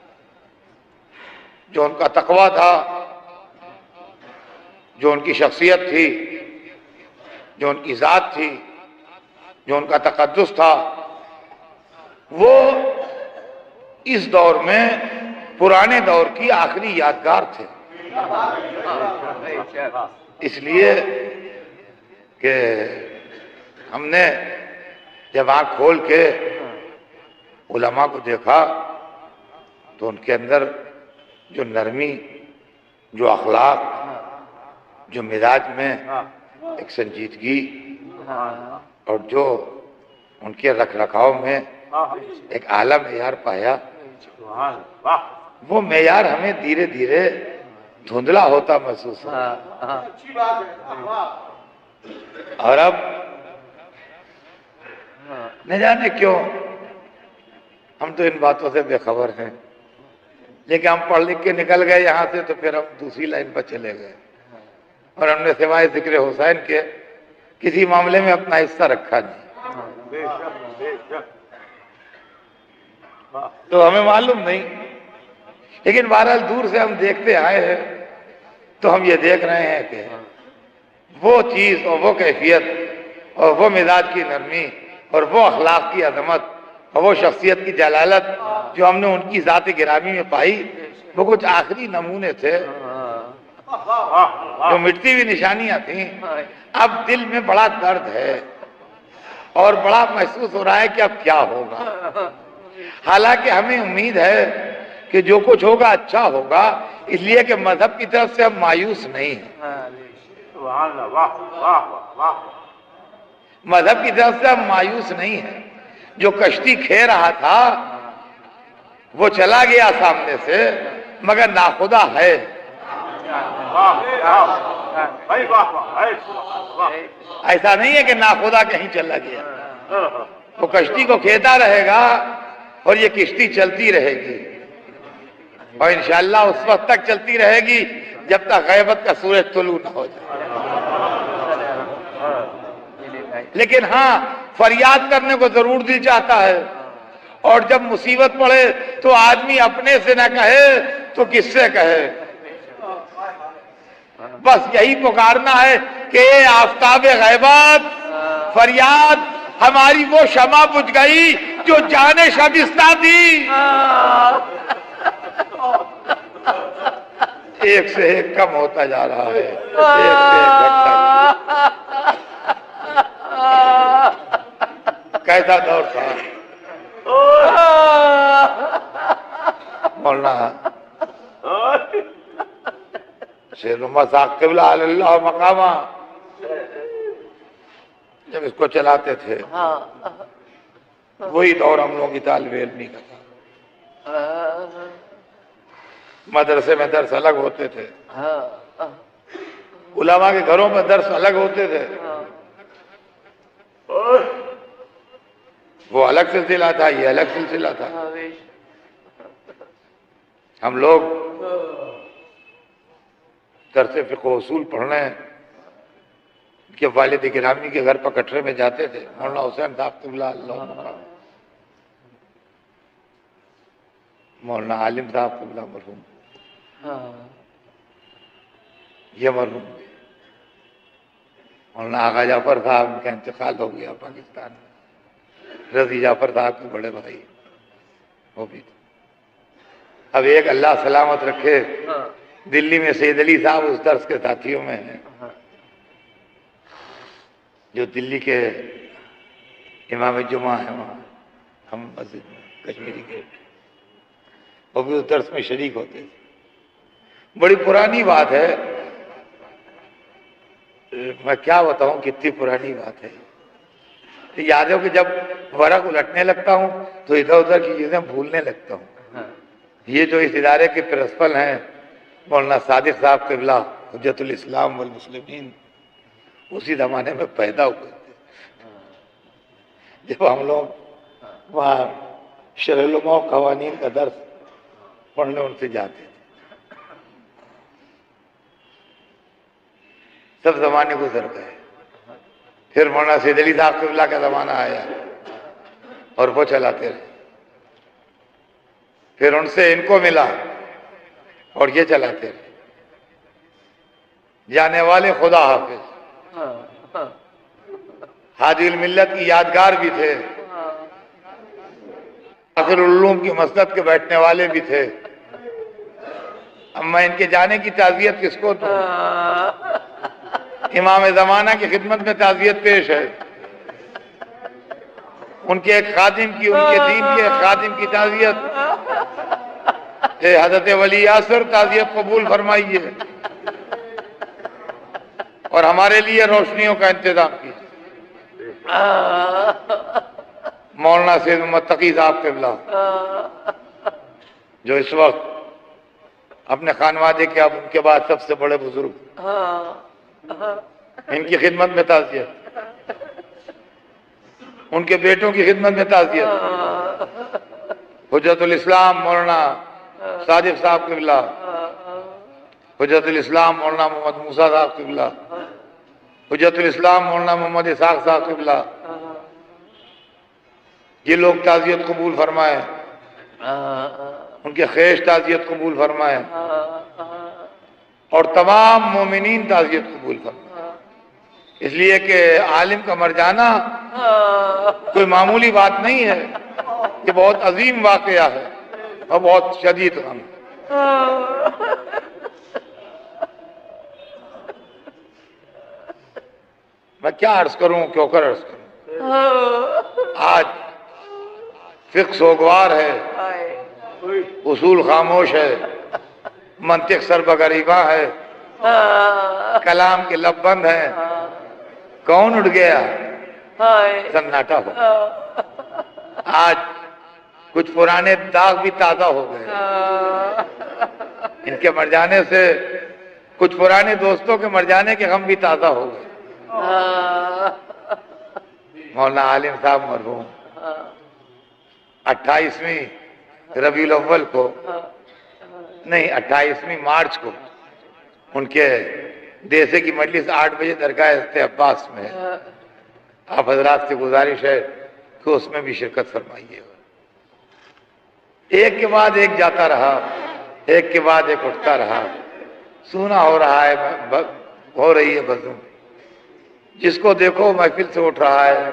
جو ان کا تقویٰ تھا، جو ان کی شخصیت تھی، جو ان کی ذات تھی، جو ان کا تقدس تھا، وہ اس دور میں پرانے دور کی آخری یادگار تھے. اس لیے کہ ہم نے جب آنکھ کھول کے علماء کو دیکھا تو ان کے اندر جو نرمی، جو اخلاق، جو مزاج میں ایک سنجیدگی، اور جو ان کے رکھ رکھاؤ میں ایک اعلیٰ معیار پایا، وہ معیار ہمیں دھیرے دھیرے دھندلا ہوتا محسوس ہوا. اور اب نہ جانے کیوں ہم تو ان باتوں سے بے خبر ہیں، لیکن ہم پڑھ لکھ کے نکل گئے یہاں سے تو پھر ہم دوسری لائن پر چلے گئے، اور ہم نے سوائے ذکر حسین کے کسی معاملے میں اپنا حصہ رکھا نہیں. تو ہمیں معلوم نہیں، لیکن بہرحال دور سے ہم دیکھتے آئے ہیں تو ہم یہ دیکھ رہے ہیں کہ وہ چیز اور وہ کیفیت اور وہ مزاج کی نرمی اور وہ اخلاق کی عظمت اور وہ شخصیت کی جلالت جو ہم نے ان کی ذات گرامی میں پائی، وہ کچھ آخری نمونے تھے، جو مٹتی ہوئی نشانیاں تھیں. اب دل میں بڑا درد ہے اور بڑا محسوس ہو رہا ہے کہ اب کیا ہوگا. حالانکہ ہمیں امید ہے کہ جو کچھ ہوگا اچھا ہوگا، اس لیے کہ مذہب کی طرف سے ہم مایوس نہیں ہیں. مذہب کی طرف سے ہم مایوس نہیں ہیں. جو کشتی کھے رہا تھا وہ چلا گیا سامنے سے، مگر ناخدا ہے. ایسا نہیں ہے کہ ناخدا کہیں چلا گیا، وہ کشتی کو کھیتا رہے گا اور یہ کشتی چلتی رہے گی، اور انشاءاللہ اس وقت تک چلتی رہے گی جب تک غیبت کا سورج طلوع نہ ہو جائے. لیکن ہاں، فریاد کرنے کو ضرور دل چاہتا ہے، اور جب مصیبت پڑے تو آدمی اپنے سے نہ کہے تو کس سے کہے. بس یہی پکارنا ہے کہ اے آفتاب غیبت، فریاد ہماری وہ شمع بجھ گئی جو جانے شبستہ تھی. ایک سے ایک کم ہوتا جا رہا ہے، ایک سے ایک گھٹتا. کیسا دور تھا مولانا شیر محمد صاحب قبلہ علی اللہ مقامہ جب اس کو چلاتے تھے، وہی دور ہم لوگوں کی طالب علمی کا تھا. مدرسے میں درس الگ ہوتے تھے، علماء کے گھروں میں درس الگ ہوتے تھے. وہ الگ سلسلہ تھا، یہ الگ سلسلہ تھا. ہم لوگ درس فقہ و اصول پڑھنے کے والد گرامی کے گھر پر کٹرے میں جاتے تھے. مولانا حسین صاحب قبلہ اللہ مقام، مولانا عالم صاحب قبلہ مرحوم، یہ مرحوم مولانا آغا جعفر صاحب، ان کا انتقال ہو گیا پاکستان میں. رضی جعفر صاحب کے بڑے بھائی وہ بھی تھے. اب ایک اللہ سلامت رکھے دلی میں سید علی صاحب اس درس کے ساتھیوں میں ہیں، جو دلی کے امام جمعہ ہیں وہاں ہم مسجد میں کشمیری کے، وہ بھی اس درس میں شریک ہوتے تھے. بڑی پرانی بات ہے، میں کیا بتاؤں کتنی پرانی بات ہے. یاد ہے کہ جب ورق الٹنے لگتا ہوں تو ادھر ادھر کی چیزیں بھولنے لگتا ہوں. یہ جو اس ادارے کے پرنسپل ہیں مولانا صادق صاحب قبلہ حجت الاسلام والمسلمین، اسی زمانے میں پیدا ہوئے تھے جب ہم لوگ وہاں شرع العلوم و قوانین کا درس پڑھنے ان سے جاتے تھے. سب زمانے گزر گئے. پھر مولانا سید علی صاحب قبلہ کا زمانہ آیا اور وہ چلاتے رہے. پھر ان سے ان کو ملا اور یہ چلاتے رہے. جانے والے خدا حافظ، ہادی الملت کی یادگار بھی تھے، آخر العلوم کی مسند کے بیٹھنے والے بھی تھے۔ اب میں ان کے جانے کی تعزیت کس کو دوں؟ امام زمانہ کی خدمت میں تعزیت پیش ہے، ان کے ایک خادم کی، ان کے دین کے ایک خادم کی تعزیت۔ اے حضرت ولی یاسر، تعزیت قبول فرمائیے اور ہمارے لیے روشنیوں کا انتظام کیجیے۔ مولانا سید محمد تقی صاحب قبلہ، جو اس وقت اپنے خانوادے کے اب ان کے بعد سب سے بڑے بزرگ، ان کی خدمت میں تعزیت، ان کے بیٹوں کی خدمت میں تعزیت۔ حجت الاسلام مولانا صادق صاحب قبلہ، حجت الاسلام مولانا محمد موسیٰ صاحب قبلہ، حجت الاسلام مولانا محمد اسحاق صاحب قبلہ، یہ لوگ تعزیت قبول فرمائے، ان کے خیش تعزیت قبول فرمائے، اور تمام مومنین تعزیت قبول فرمائے۔ اس لیے کہ عالم کا مر جانا کوئی معمولی بات نہیں ہے، یہ بہت عظیم واقعہ ہے اور بہت شدید غم ہے۔ میں کیا عرض کروں، کیوں کر عرض کروں؟ آج فقہ سوگوار ہے، اصول خاموش ہے، منطق سر بگریباں ہے، کلام کے لب بند ہیں، کون اٹھ گیا؟ سناٹا ہو۔ آج کچھ پرانے داغ بھی تازہ ہو گئے، ان کے مر جانے سے کچھ پرانے دوستوں کے مر جانے کے غم بھی تازہ ہو گئے۔ مولانا عالم صاحب مرحوم 28ویں ربیع الاول کو، نہیں 28ویں مارچ کو، ان کے دیسے کی مجلس 8 بجے درگاہ حضرت عباس میں ہے۔ آپ حضرات سے گزارش ہے کہ اس میں بھی شرکت فرمائیے۔ ایک کے بعد ایک جاتا رہا، ایک کے بعد ایک اٹھتا رہا، سونا ہو رہا ہے، ہو رہی ہے بزم۔ جس کو دیکھو محفل سے اٹھ رہا ہے،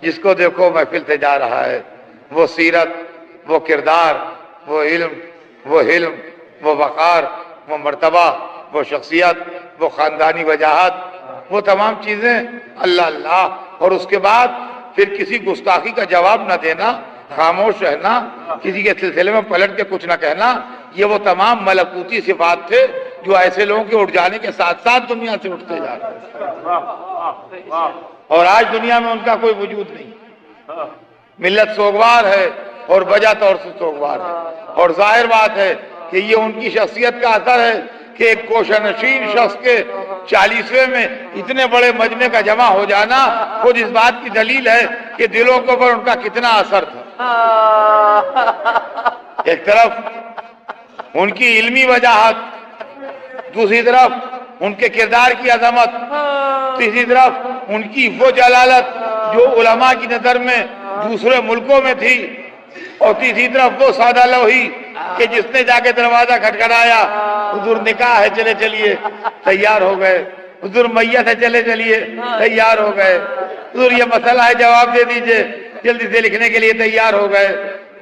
جس کو دیکھو محفل سے جا رہا ہے۔ وہ سیرت، وہ کردار، وہ علم، وہ حلم، وہ وقار، وہ مرتبہ، وہ شخصیت، وہ خاندانی وجاہت، وہ تمام چیزیں اللہ اللہ، اور اس کے بعد پھر کسی گستاخی کا جواب نہ دینا، خاموش رہنا، کسی کے سلسلے میں پلٹ کے کچھ نہ کہنا، یہ وہ تمام ملکوتی صفات تھے جو ایسے لوگوں کے اٹھ جانے کے ساتھ ساتھ دنیا سے اٹھتے جا رہے ہیں، اور آج دنیا میں ان کا کوئی وجود نہیں۔ ملت سوگوار ہے اور وجہ طور سے سوگوار ہے، اور ظاہر بات ہے کہ یہ ان کی شخصیت کا اثر ہے کہ ایک کوشہ نشین شخص کے 40ویں میں اتنے بڑے مجمع کا جمع ہو جانا خود اس بات کی دلیل ہے کہ دلوں کے اوپر ان کا کتنا اثر تھا۔ ایک طرف ان کی علمی وجاہت، دوسری طرف ان کے کردار کی عظمت، تیسری طرف ان کی وہ جلالت جو علماء کی نظر میں دوسرے ملکوں میں تھی، اور تیسری طرف وہ سادہ لوہی کہ جس نے جا کے دروازہ کھٹکھٹایا، حضور نکاح ہے چلے چلیے، تیار ہو گئے، حضور میت ہے چلے چلیے، تیار ہو گئے، حضور یہ مسئلہ ہے جواب دے دیجئے، جلدی سے لکھنے کے لیے تیار ہو گئے۔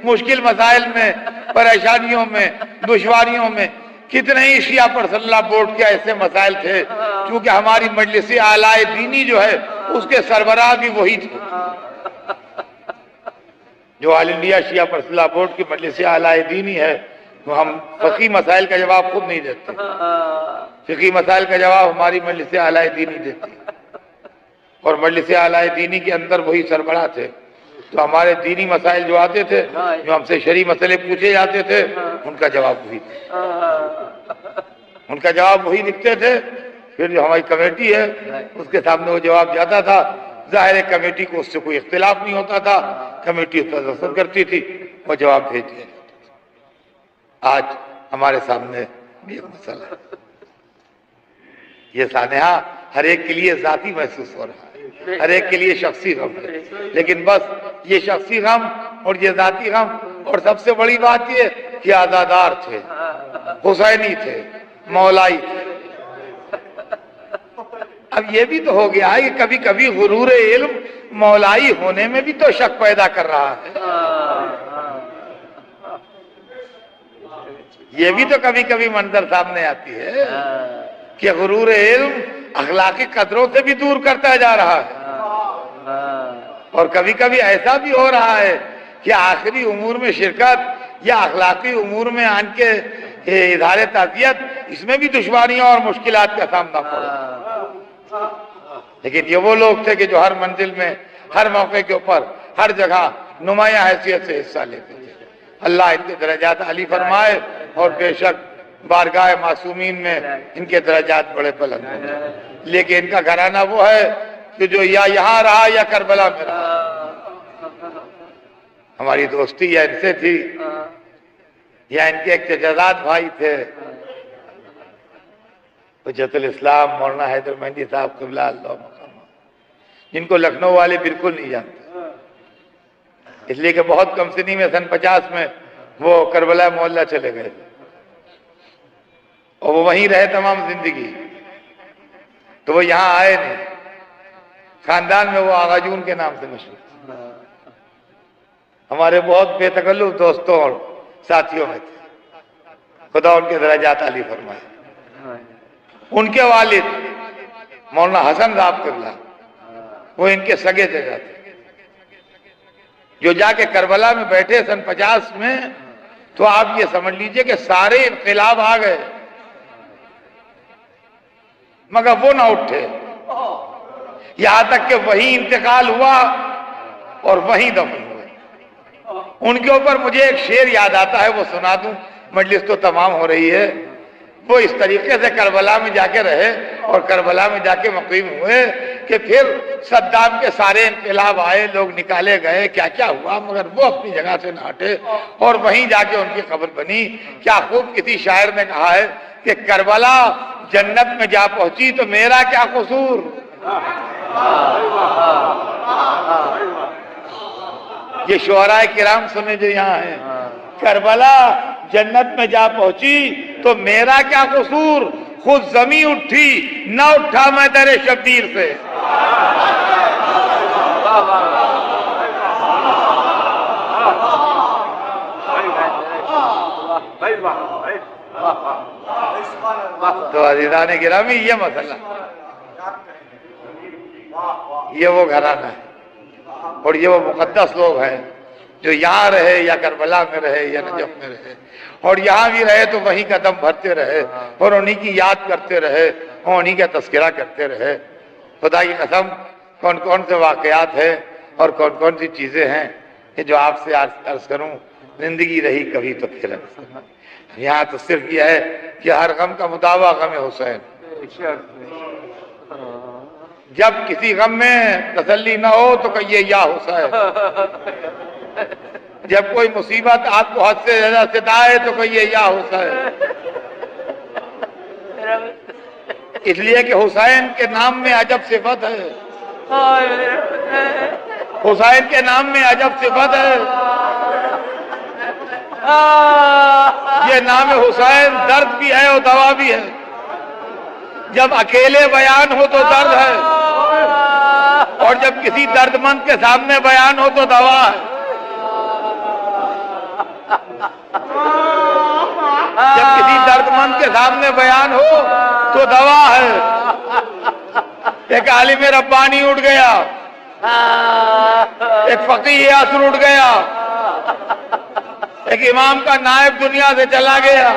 مشکل مسائل میں، پریشانیوں میں، دشواریوں میں کتنے ہی شیعہ پرسنل بورڈ کے ایسے مسائل تھے، کیونکہ ہماری مجلس اعلی دینی جو ہے اس کے سربراہ بھی وہی تھے، جو آل انڈیا شیعہ پرسنل بورڈ کی مجلس اعلی دینی ہے۔ تو ہم فقہی مسائل کا جواب خود نہیں دیتے، فقہی مسائل کا جواب ہماری مجلس اعلی دینی دیتی، اور مجلس اعلی دینی کے اندر وہی سربراہ تھے۔ تو ہمارے دینی مسائل جو آتے تھے، جو ہم سے شرعی مسئلے پوچھے جاتے تھے، ان کا جواب وہی تھا، ان کا جواب وہی لکھتے تھے۔ پھر جو ہماری کمیٹی ہے اس کے سامنے وہ جواب جاتا تھا، ظاہر ہے کمیٹی کو اس سے کوئی اختلاف نہیں ہوتا تھا، کمیٹی اس پر رسم کرتی تھی، وہ جواب بھیج دیا جاتا تھا۔ آج ہمارے سامنے بھی ایک مسئلہ ہے، یہ سانحہ ہر ایک کے لیے ذاتی محسوس ہو رہا ہے، ہر ایک کے لیے شخصی غم ہے، لیکن بس یہ شخصی غم اور یہ ذاتی غم، اور سب سے بڑی بات یہ کہ عزادار تھے، حسینی تھے، مولائی تھے، اب یہ بھی تو ہو گیا ہے کہ کبھی کبھی غرور علم مولائی ہونے میں بھی تو شک پیدا کر رہا ہے. یہ بھی تو کبھی کبھی منظر سامنے آتی ہے کہ غرور علم اخلاقی قدروں سے بھی دور کرتا جا رہا ہے. اور کبھی کبھی ایسا بھی ہو رہا ہے کہ آخری امور میں شرکت یا اخلاقی امور میں آن کے اظہار تعزیت، اس میں بھی دشواریاں اور مشکلات کا سامنا پڑا. لیکن یہ وہ لوگ تھے کہ جو ہر منزل میں، ہر موقع کے اوپر، ہر جگہ نمایاں حیثیت سے حصہ لیتے تھے. اللہ ان کے درجات عالی فرمائے، اور بے شک بارگاہ معصومین میں ان کے درجات بڑے بلند ہیں. لیکن ان کا گھرانہ وہ ہے کہ جو یا یہاں رہا یا کربلا میں رہا. ہماری دوستی یا ان سے تھی یا ان کے ایک تجازات بھائی تھے حجت الاسلام مولانا حیدر مہندی صاحب قبلہ اللہ مقامہ، جن کو لکھنؤ والے بالکل نہیں جانتے، اس لیے کہ بہت کم سنی میں سن 50 میں وہ کربلا محلہ چلے گئے تھے اور وہ وہیں رہے تمام زندگی. تو وہ یہاں آئے نہیں. خاندان میں وہ آغا جون کے نام سے مشہور. ہمارے بہت بے تکلف دوستوں اور ساتھیوں میں تھے. خدا ان کے درجات عالی فرمائے. ان کے والد مولانا حسن صاحب قبلہ وہ ان کے سگے چچا تھے، جو جا کے کربلا میں بیٹھے سن 50 میں. تو آپ یہ سمجھ لیجئے کہ سارے انقلاب آ گئے مگر وہ نہ اٹھے، یہاں تک کہ وہی انتقال ہوا اور وہی دفن ہوئے. ان کے اوپر مجھے ایک شعر یاد آتا ہے، وہ سنا دوں، مجلس تو تمام ہو رہی ہے. وہ اس طریقے سے کربلا میں جا کے رہے اور کربلا میں جا کے مقیم ہوئے کہ پھر صدام کے سارے انقلاب آئے، لوگ نکالے گئے، کیا کیا ہوا، مگر وہ اپنی جگہ سے نہ ہٹے اور وہیں جا کے ان کی قبر بنی. کیا خوب کسی شاعر نے کہا ہے کہ کربلا جنت میں جا پہنچی تو میرا کیا قصور. یہ شعراء کرام سنے جو یہاں ہیں، کربلا جنت میں جا پہنچی تو میرا کیا قصور، خود زمین اٹھی نہ اٹھا میں در شبیر سے. تو عزیزان گرامی یہ مسئلہ، یہ وہ گھرانہ ہے اور یہ وہ مقدس لوگ ہیں جو یہاں رہے یا کربلا میں رہے یا نجف میں رہے، اور یہاں بھی رہے تو وہیں قدم بھرتے رہے اور انہی کی یاد کرتے رہے اور انہی کا تذکرہ کرتے رہے. خدا کی قسم کون کون سے واقعات ہیں اور کون کون سی چیزیں ہیں کہ جو آپ سے عرض کروں. زندگی رہی کبھی تو پھر یہاں تو صرف یہ ہے کہ ہر غم کا مداوع غم حسین. جب کسی غم میں تسلی نہ ہو تو کہیے یا حسین. جب کوئی مصیبت آپ کو حد سے زیادہ ستائے تو کہیے یا حسین. اس لیے کہ حسین کے نام میں عجب صفت ہے، حسین کے نام میں عجب صفت ہے. یہ نام حسین درد بھی ہے اور دوا بھی ہے. جب اکیلے بیان ہو تو درد ہے اور جب کسی درد مند کے سامنے بیان ہو تو دوا ہے. جب کسی درد مند کے سامنے بیان ہو تو دوا ہے. ایک عالم ربانی اٹھ گیا، ایک فقیہ اثر اٹھ گیا، ایک امام کا نائب دنیا سے چلا گیا،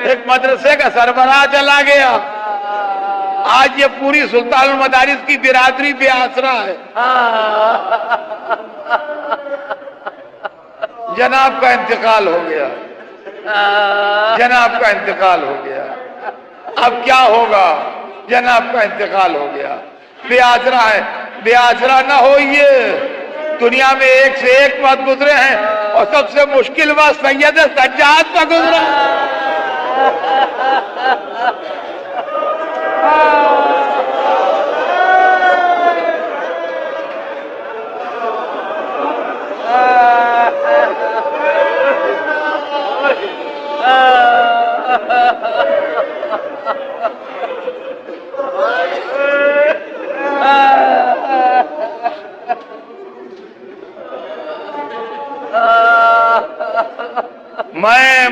ایک مدرسے کا سربراہ چلا گیا. آج یہ پوری سلطان المدارس کی برادری بے آسرا ہے. جناب کا انتقال ہو گیا، جناب کا انتقال ہو گیا. اب کیا ہوگا؟ جناب کا انتقال ہو گیا. بے آسرا ہے. بے آسرا نہ ہوئیے. دنیا میں ایک سے ایک وقت گزرے ہیں اور سب سے مشکل وقت سید سجاد کا گزرا.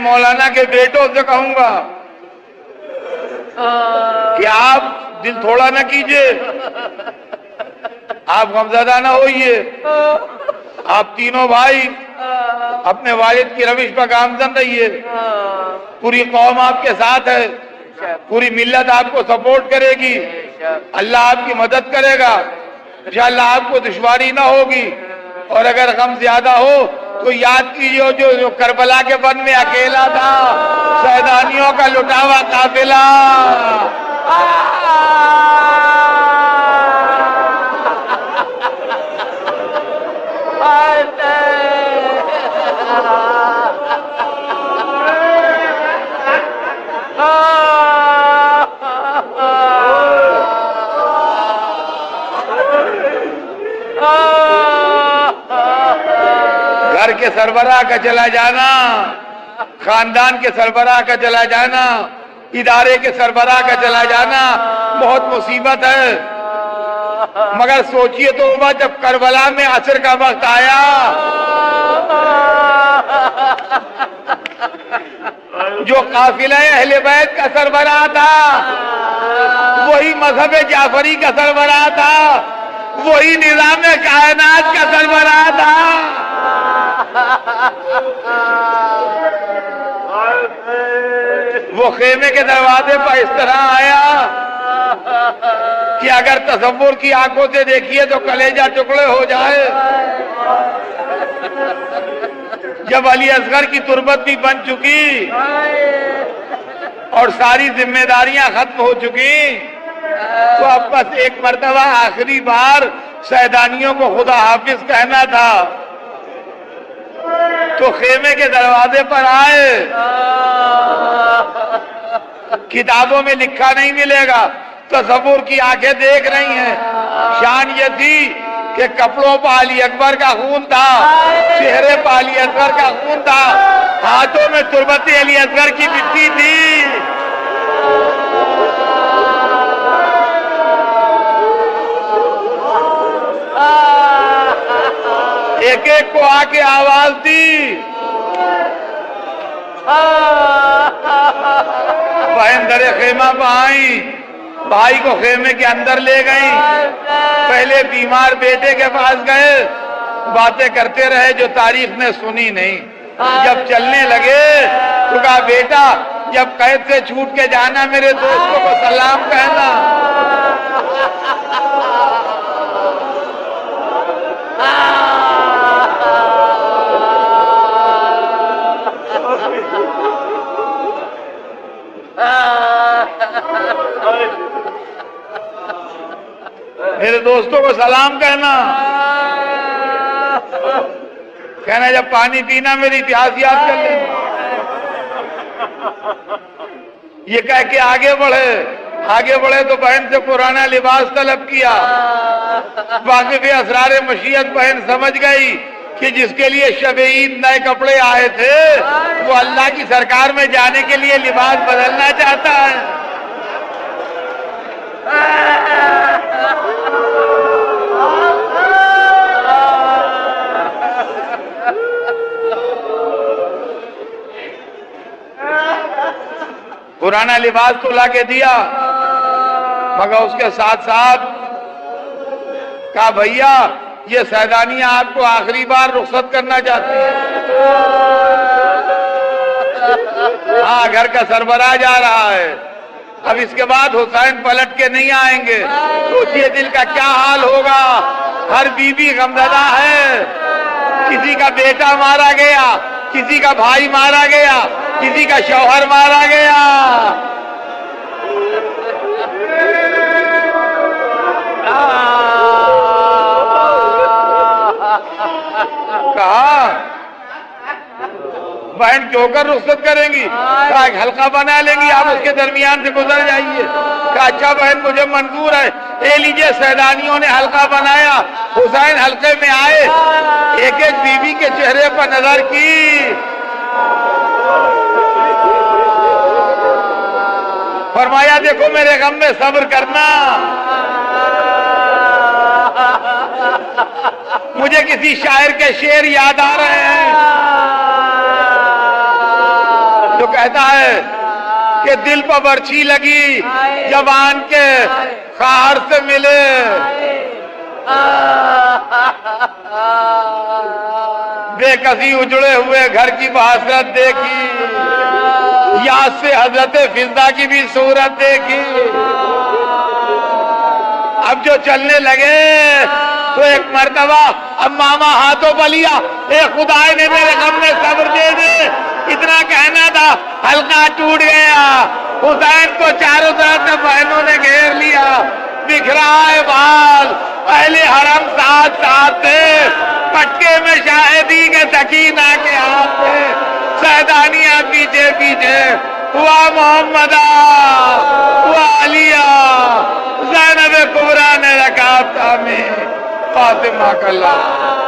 مولانا کے بیٹوں سے کہوں گا کہ آپ دل تھوڑا نہ کیجئے، آپ غمزدہ نہ ہوئیے، آپ تینوں بھائی اپنے والد کی روش پر گامزن رہیے، پوری قوم آپ کے ساتھ ہے، پوری ملت آپ کو سپورٹ کرے گی، اللہ آپ کی مدد کرے گا، انشاءاللہ آپ کو دشواری نہ ہوگی، اور اگر غم زیادہ ہو تو یاد کیجئے جو کربلا کے بن میں اکیلا تھا، سیدانیوں کا لٹا ہوا قافلہ، گھر کے سربراہ کا چلا جانا، خاندان کے سربراہ کا چلا جانا، ادارے کے سربراہ کا چلا جانا بہت مصیبت ہے، مگر سوچئے تو جب کربلا میں عصر کا وقت آیا، جو قافلہ اہل بیت کا سربراہ تھا، وہی مذہب جعفری کا سربراہ تھا، وہی نظام کائنات کا سربراہ تھا، وہ خیمے کے دروازے پر اس طرح آیا کہ اگر تصور کی آنکھوں سے دیکھیے تو کلیجہ ٹکڑے ہو جائے، جب علی اصغر کی تربت بھی بن چکی اور ساری ذمہ داریاں ختم ہو چکی، تو اب بس ایک مرتبہ آخری بار سیدانیوں کو خدا حافظ کہنا تھا، تو خیمے کے دروازے پر آئے، کتابوں میں لکھا نہیں ملے گا، تصور کی آنکھیں دیکھ رہی ہیں، شان یہ تھی کہ کپڑوں پہ علی اکبر کا خون تھا، چہرے پہ علی اصغر کا خون تھا، ہاتھوں میں تربت علی اصغر کی مٹی تھی، ایک ایک کو آ کے آواز دی، بہن در خیمہ پہ آئیں، بھائی کو خیمے کے اندر لے گئیں، پہلے بیمار بیٹے کے پاس گئے، باتیں کرتے رہے جو تاریخ نے سنی نہیں، جب چلنے لگے تو کہا بیٹا جب قید سے چھوٹ کے جانا میرے دوستوں کو سلام کہنا، میرے دوستوں کو سلام کہنا، کہنا جب پانی پینا میری پیاس یاد کر لینا، یہ کہہ کے آگے بڑھے تو بہن سے پرانا لباس طلب کیا، واقف اسرار مشیت بہن سمجھ گئی کہ جس کے لیے شب عید نئے کپڑے آئے تھے وہ اللہ کی سرکار میں جانے کے لیے لباس بدلنا چاہتا ہے، پرانا لباس تو لا کے دیا، مگر اس کے ساتھ ساتھ کہا بھیا یہ سیدانیاں آپ کو آخری بار رخصت کرنا چاہتی ہیں، ہاں گھر کا سربراہ جا رہا ہے، اب اس کے بعد حسین پلٹ کے نہیں آئیں گے، سوچئے دل کا کیا حال ہوگا، ہر بیوی غمزدہ ہے، کسی کا بیٹا مارا گیا، کسی کا بھائی مارا گیا، کسی کا شوہر مارا گیا، کہا بہن کیوں کر رخصت کریں گی، کہا ایک حلقہ بنا لیں گی، آپ اس کے درمیان سے گزر جائیے، کہا اچھا بہن مجھے منظور ہے، اے لیجئے سیدانیوں نے حلقہ بنایا، حسین حلقے میں آئے، ایک ایک بیوی کے چہرے پر نظر کی، فرمایا دیکھو میرے غم میں صبر کرنا، مجھے کسی شاعر کے شعر یاد آ رہے ہیں، جو کہتا ہے کہ دل پر برچھی لگی جوان کے خار سے ملے، بے کسی اجڑے ہوئے گھر کی بحسرت دیکھی، یاد سے حضرت فضا کی بھی صورت دیکھی۔ اب جو چلنے لگے تو ایک مرتبہ اب ماما ہاتھوں پر لیا، اے خدا نے میرے غم میں صبر دے دے، اتنا کہنا تھا حلقہ ٹوٹ گیا۔ حسین کو چاروں طرف سے بہنوں نے گھیر لیا، بکھرا ہے بال، اہل حرم ساتھ ساتھ تھے، پٹکے میں شاہدی کے سکینہ کے ہاتھ تھے، سیدانیاں پیچھے پیچھے، ہوا محمدہ ہوا علیہ، زینب کبریٰ نے رکعت میں فاطمہ کا اللہ